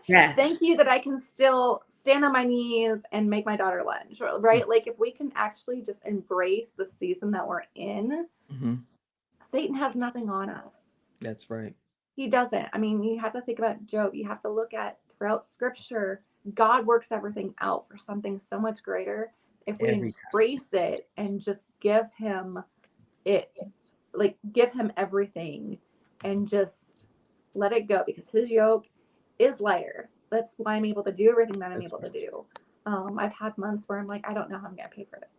Yes. Thank you that I can still stand on my knees and make my daughter lunch, right? Mm-hmm. Like if we can actually just embrace the season that we're in, Satan has nothing on us. That's right. He doesn't. I mean, you have to think about Job. You have to look at throughout scripture, God works everything out for something so much greater. If we embrace it and just give him everything and just let it go, because his yoke is lighter. That's why I'm able to do everything that I'm able to do. I've had months where I'm like, I don't know how I'm going to pay for this.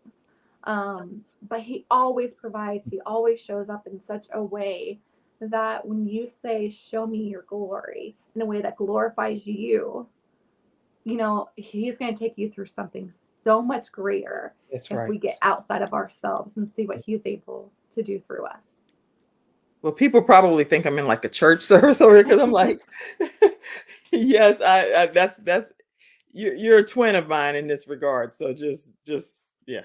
But he always provides. He always shows up in such a way that when you say, show me your glory in a way that glorifies you, he's going to take you through something so much greater. If we get outside of ourselves and see what he's able to do through us. Well, people probably think I'm in like a church service over here because I'm like, yes, I that's you're a twin of mine in this regard. So just yeah,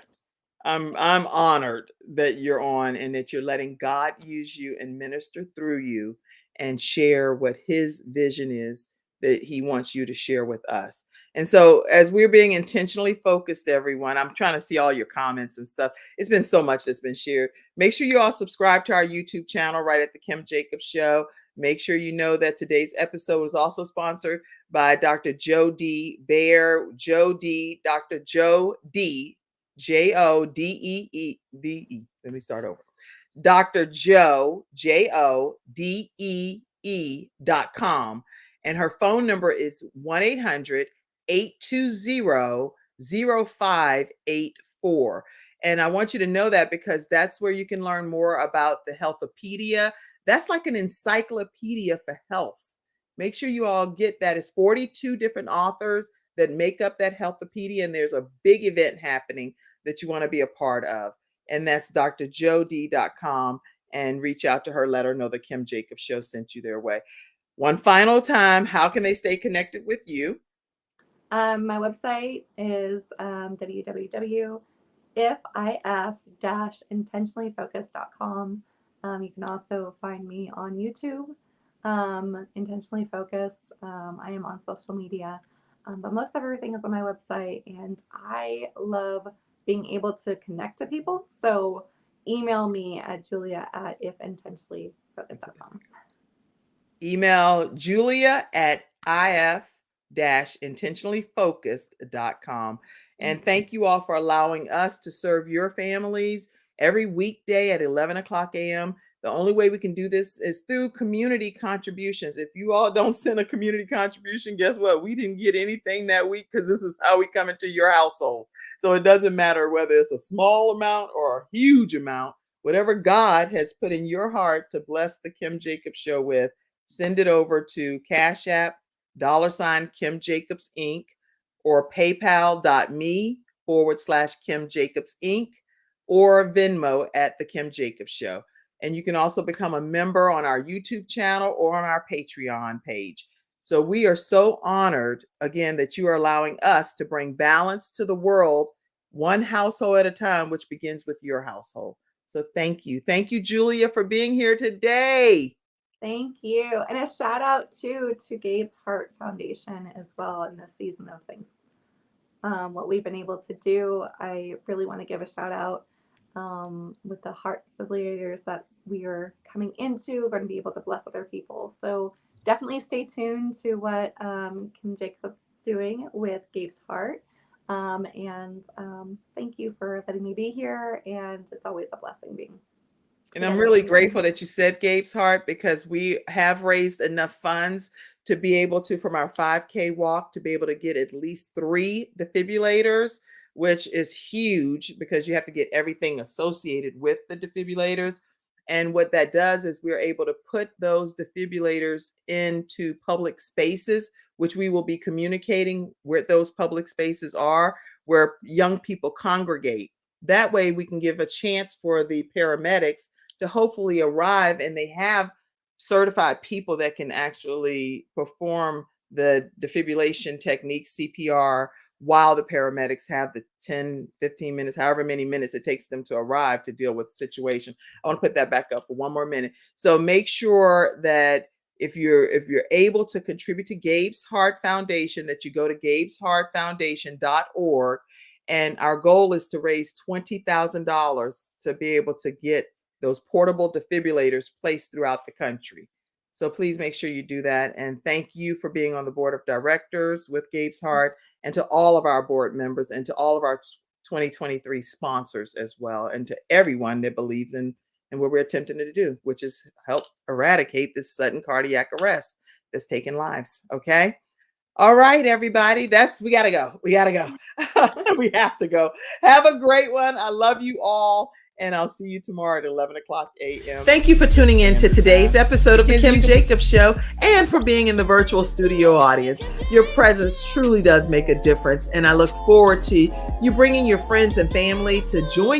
I'm honored that you're on and that you're letting God use you and minister through you and share what his vision is that he wants you to share with us. And so as we're being intentionally focused, everyone, I'm trying to see all your comments and stuff. It's been so much that's been shared. Make sure you all subscribe to our YouTube channel right at the Kim Jacobs Show. Make sure you know that today's episode is also sponsored by Dr. Joe D. Bear, Joe D. Dr. Joe D. Jodee. Let me start over. Dr. Joe, JODEE.com. And her phone number is 1-800-820-0584. And I want you to know that because that's where you can learn more about the Healthopedia. That's like an encyclopedia for health. Make sure you all get that. It's 42 different authors that make up that Healthopedia, and there's a big event happening that you want to be a part of. And that's drjod.com, and reach out to her, let her know the Kim Jacobs Show sent you their way. One final time, how can they stay connected with you? My website is www.if-intentionallyfocused.com. You can also find me on YouTube, Intentionally Focused. I am on social media, but most of everything is on my website, and I love being able to connect to people. So email me at julia@ifintentionallyfocused.com. Email Julia at if-intentionallyfocused.com. And thank you all for allowing us to serve your families every weekday at 11 o'clock a.m. The only way we can do this is through community contributions. If you all don't send a community contribution, guess what? We didn't get anything that week, because this is how we come into your household. So it doesn't matter whether it's a small amount or a huge amount. Whatever God has put in your heart to bless the Kim Jacobs Show with, send it over to Cash App, $Kimjacobsinc, or paypal.me/KimJacobsInc, or Venmo at the Kim Jacobs Show. And you can also become a member on our YouTube channel or on our Patreon page. So we are so honored, again, that you are allowing us to bring balance to the world, one household at a time, which begins with your household. So thank you. Thank you, Julia, for being here today. Thank you. And a shout out to Gabe's Heart Foundation as well in this season of things. What we've been able to do, I really want to give a shout out with the heart defibrillators that we are coming into. We're going to be able to bless other people. So definitely stay tuned to what Kim Jacobs is doing with Gabe's Heart. And thank you for letting me be here. And it's always a blessing being. And I'm really grateful that you said Gabe's Heart, because we have raised enough funds to be able to, from our 5K walk, to be able to get at least 3 defibrillators, which is huge because you have to get everything associated with the defibrillators. And what that does is we're able to put those defibrillators into public spaces, which we will be communicating where those public spaces are, where young people congregate. That way we can give a chance for the paramedics to hopefully arrive, and they have certified people that can actually perform the defibrillation techniques, CPR, while the paramedics have the 10, 15 minutes, however many minutes it takes them to arrive to deal with the situation. I want to put that back up for one more minute. So make sure that if you're able to contribute to Gabe's Heart Foundation, that you go to gabesheartfoundation.org. And our goal is to raise $20,000 to be able to get those portable defibrillators placed throughout the country. So please make sure you do that. And thank you for being on the board of directors with Gabe's Heart, and to all of our board members, and to all of our 2023 sponsors as well, and to everyone that believes in what we're attempting to do, which is help eradicate this sudden cardiac arrest that's taking lives. Okay. All right, everybody. We gotta go. We have to go. Have a great one. I love you all. And I'll see you tomorrow at 11 o'clock a.m. Thank you for tuning in to today's episode of the Kim Jacobs Show, and for being in the virtual studio audience. Your presence truly does make a difference. And I look forward to you bringing your friends and family to join you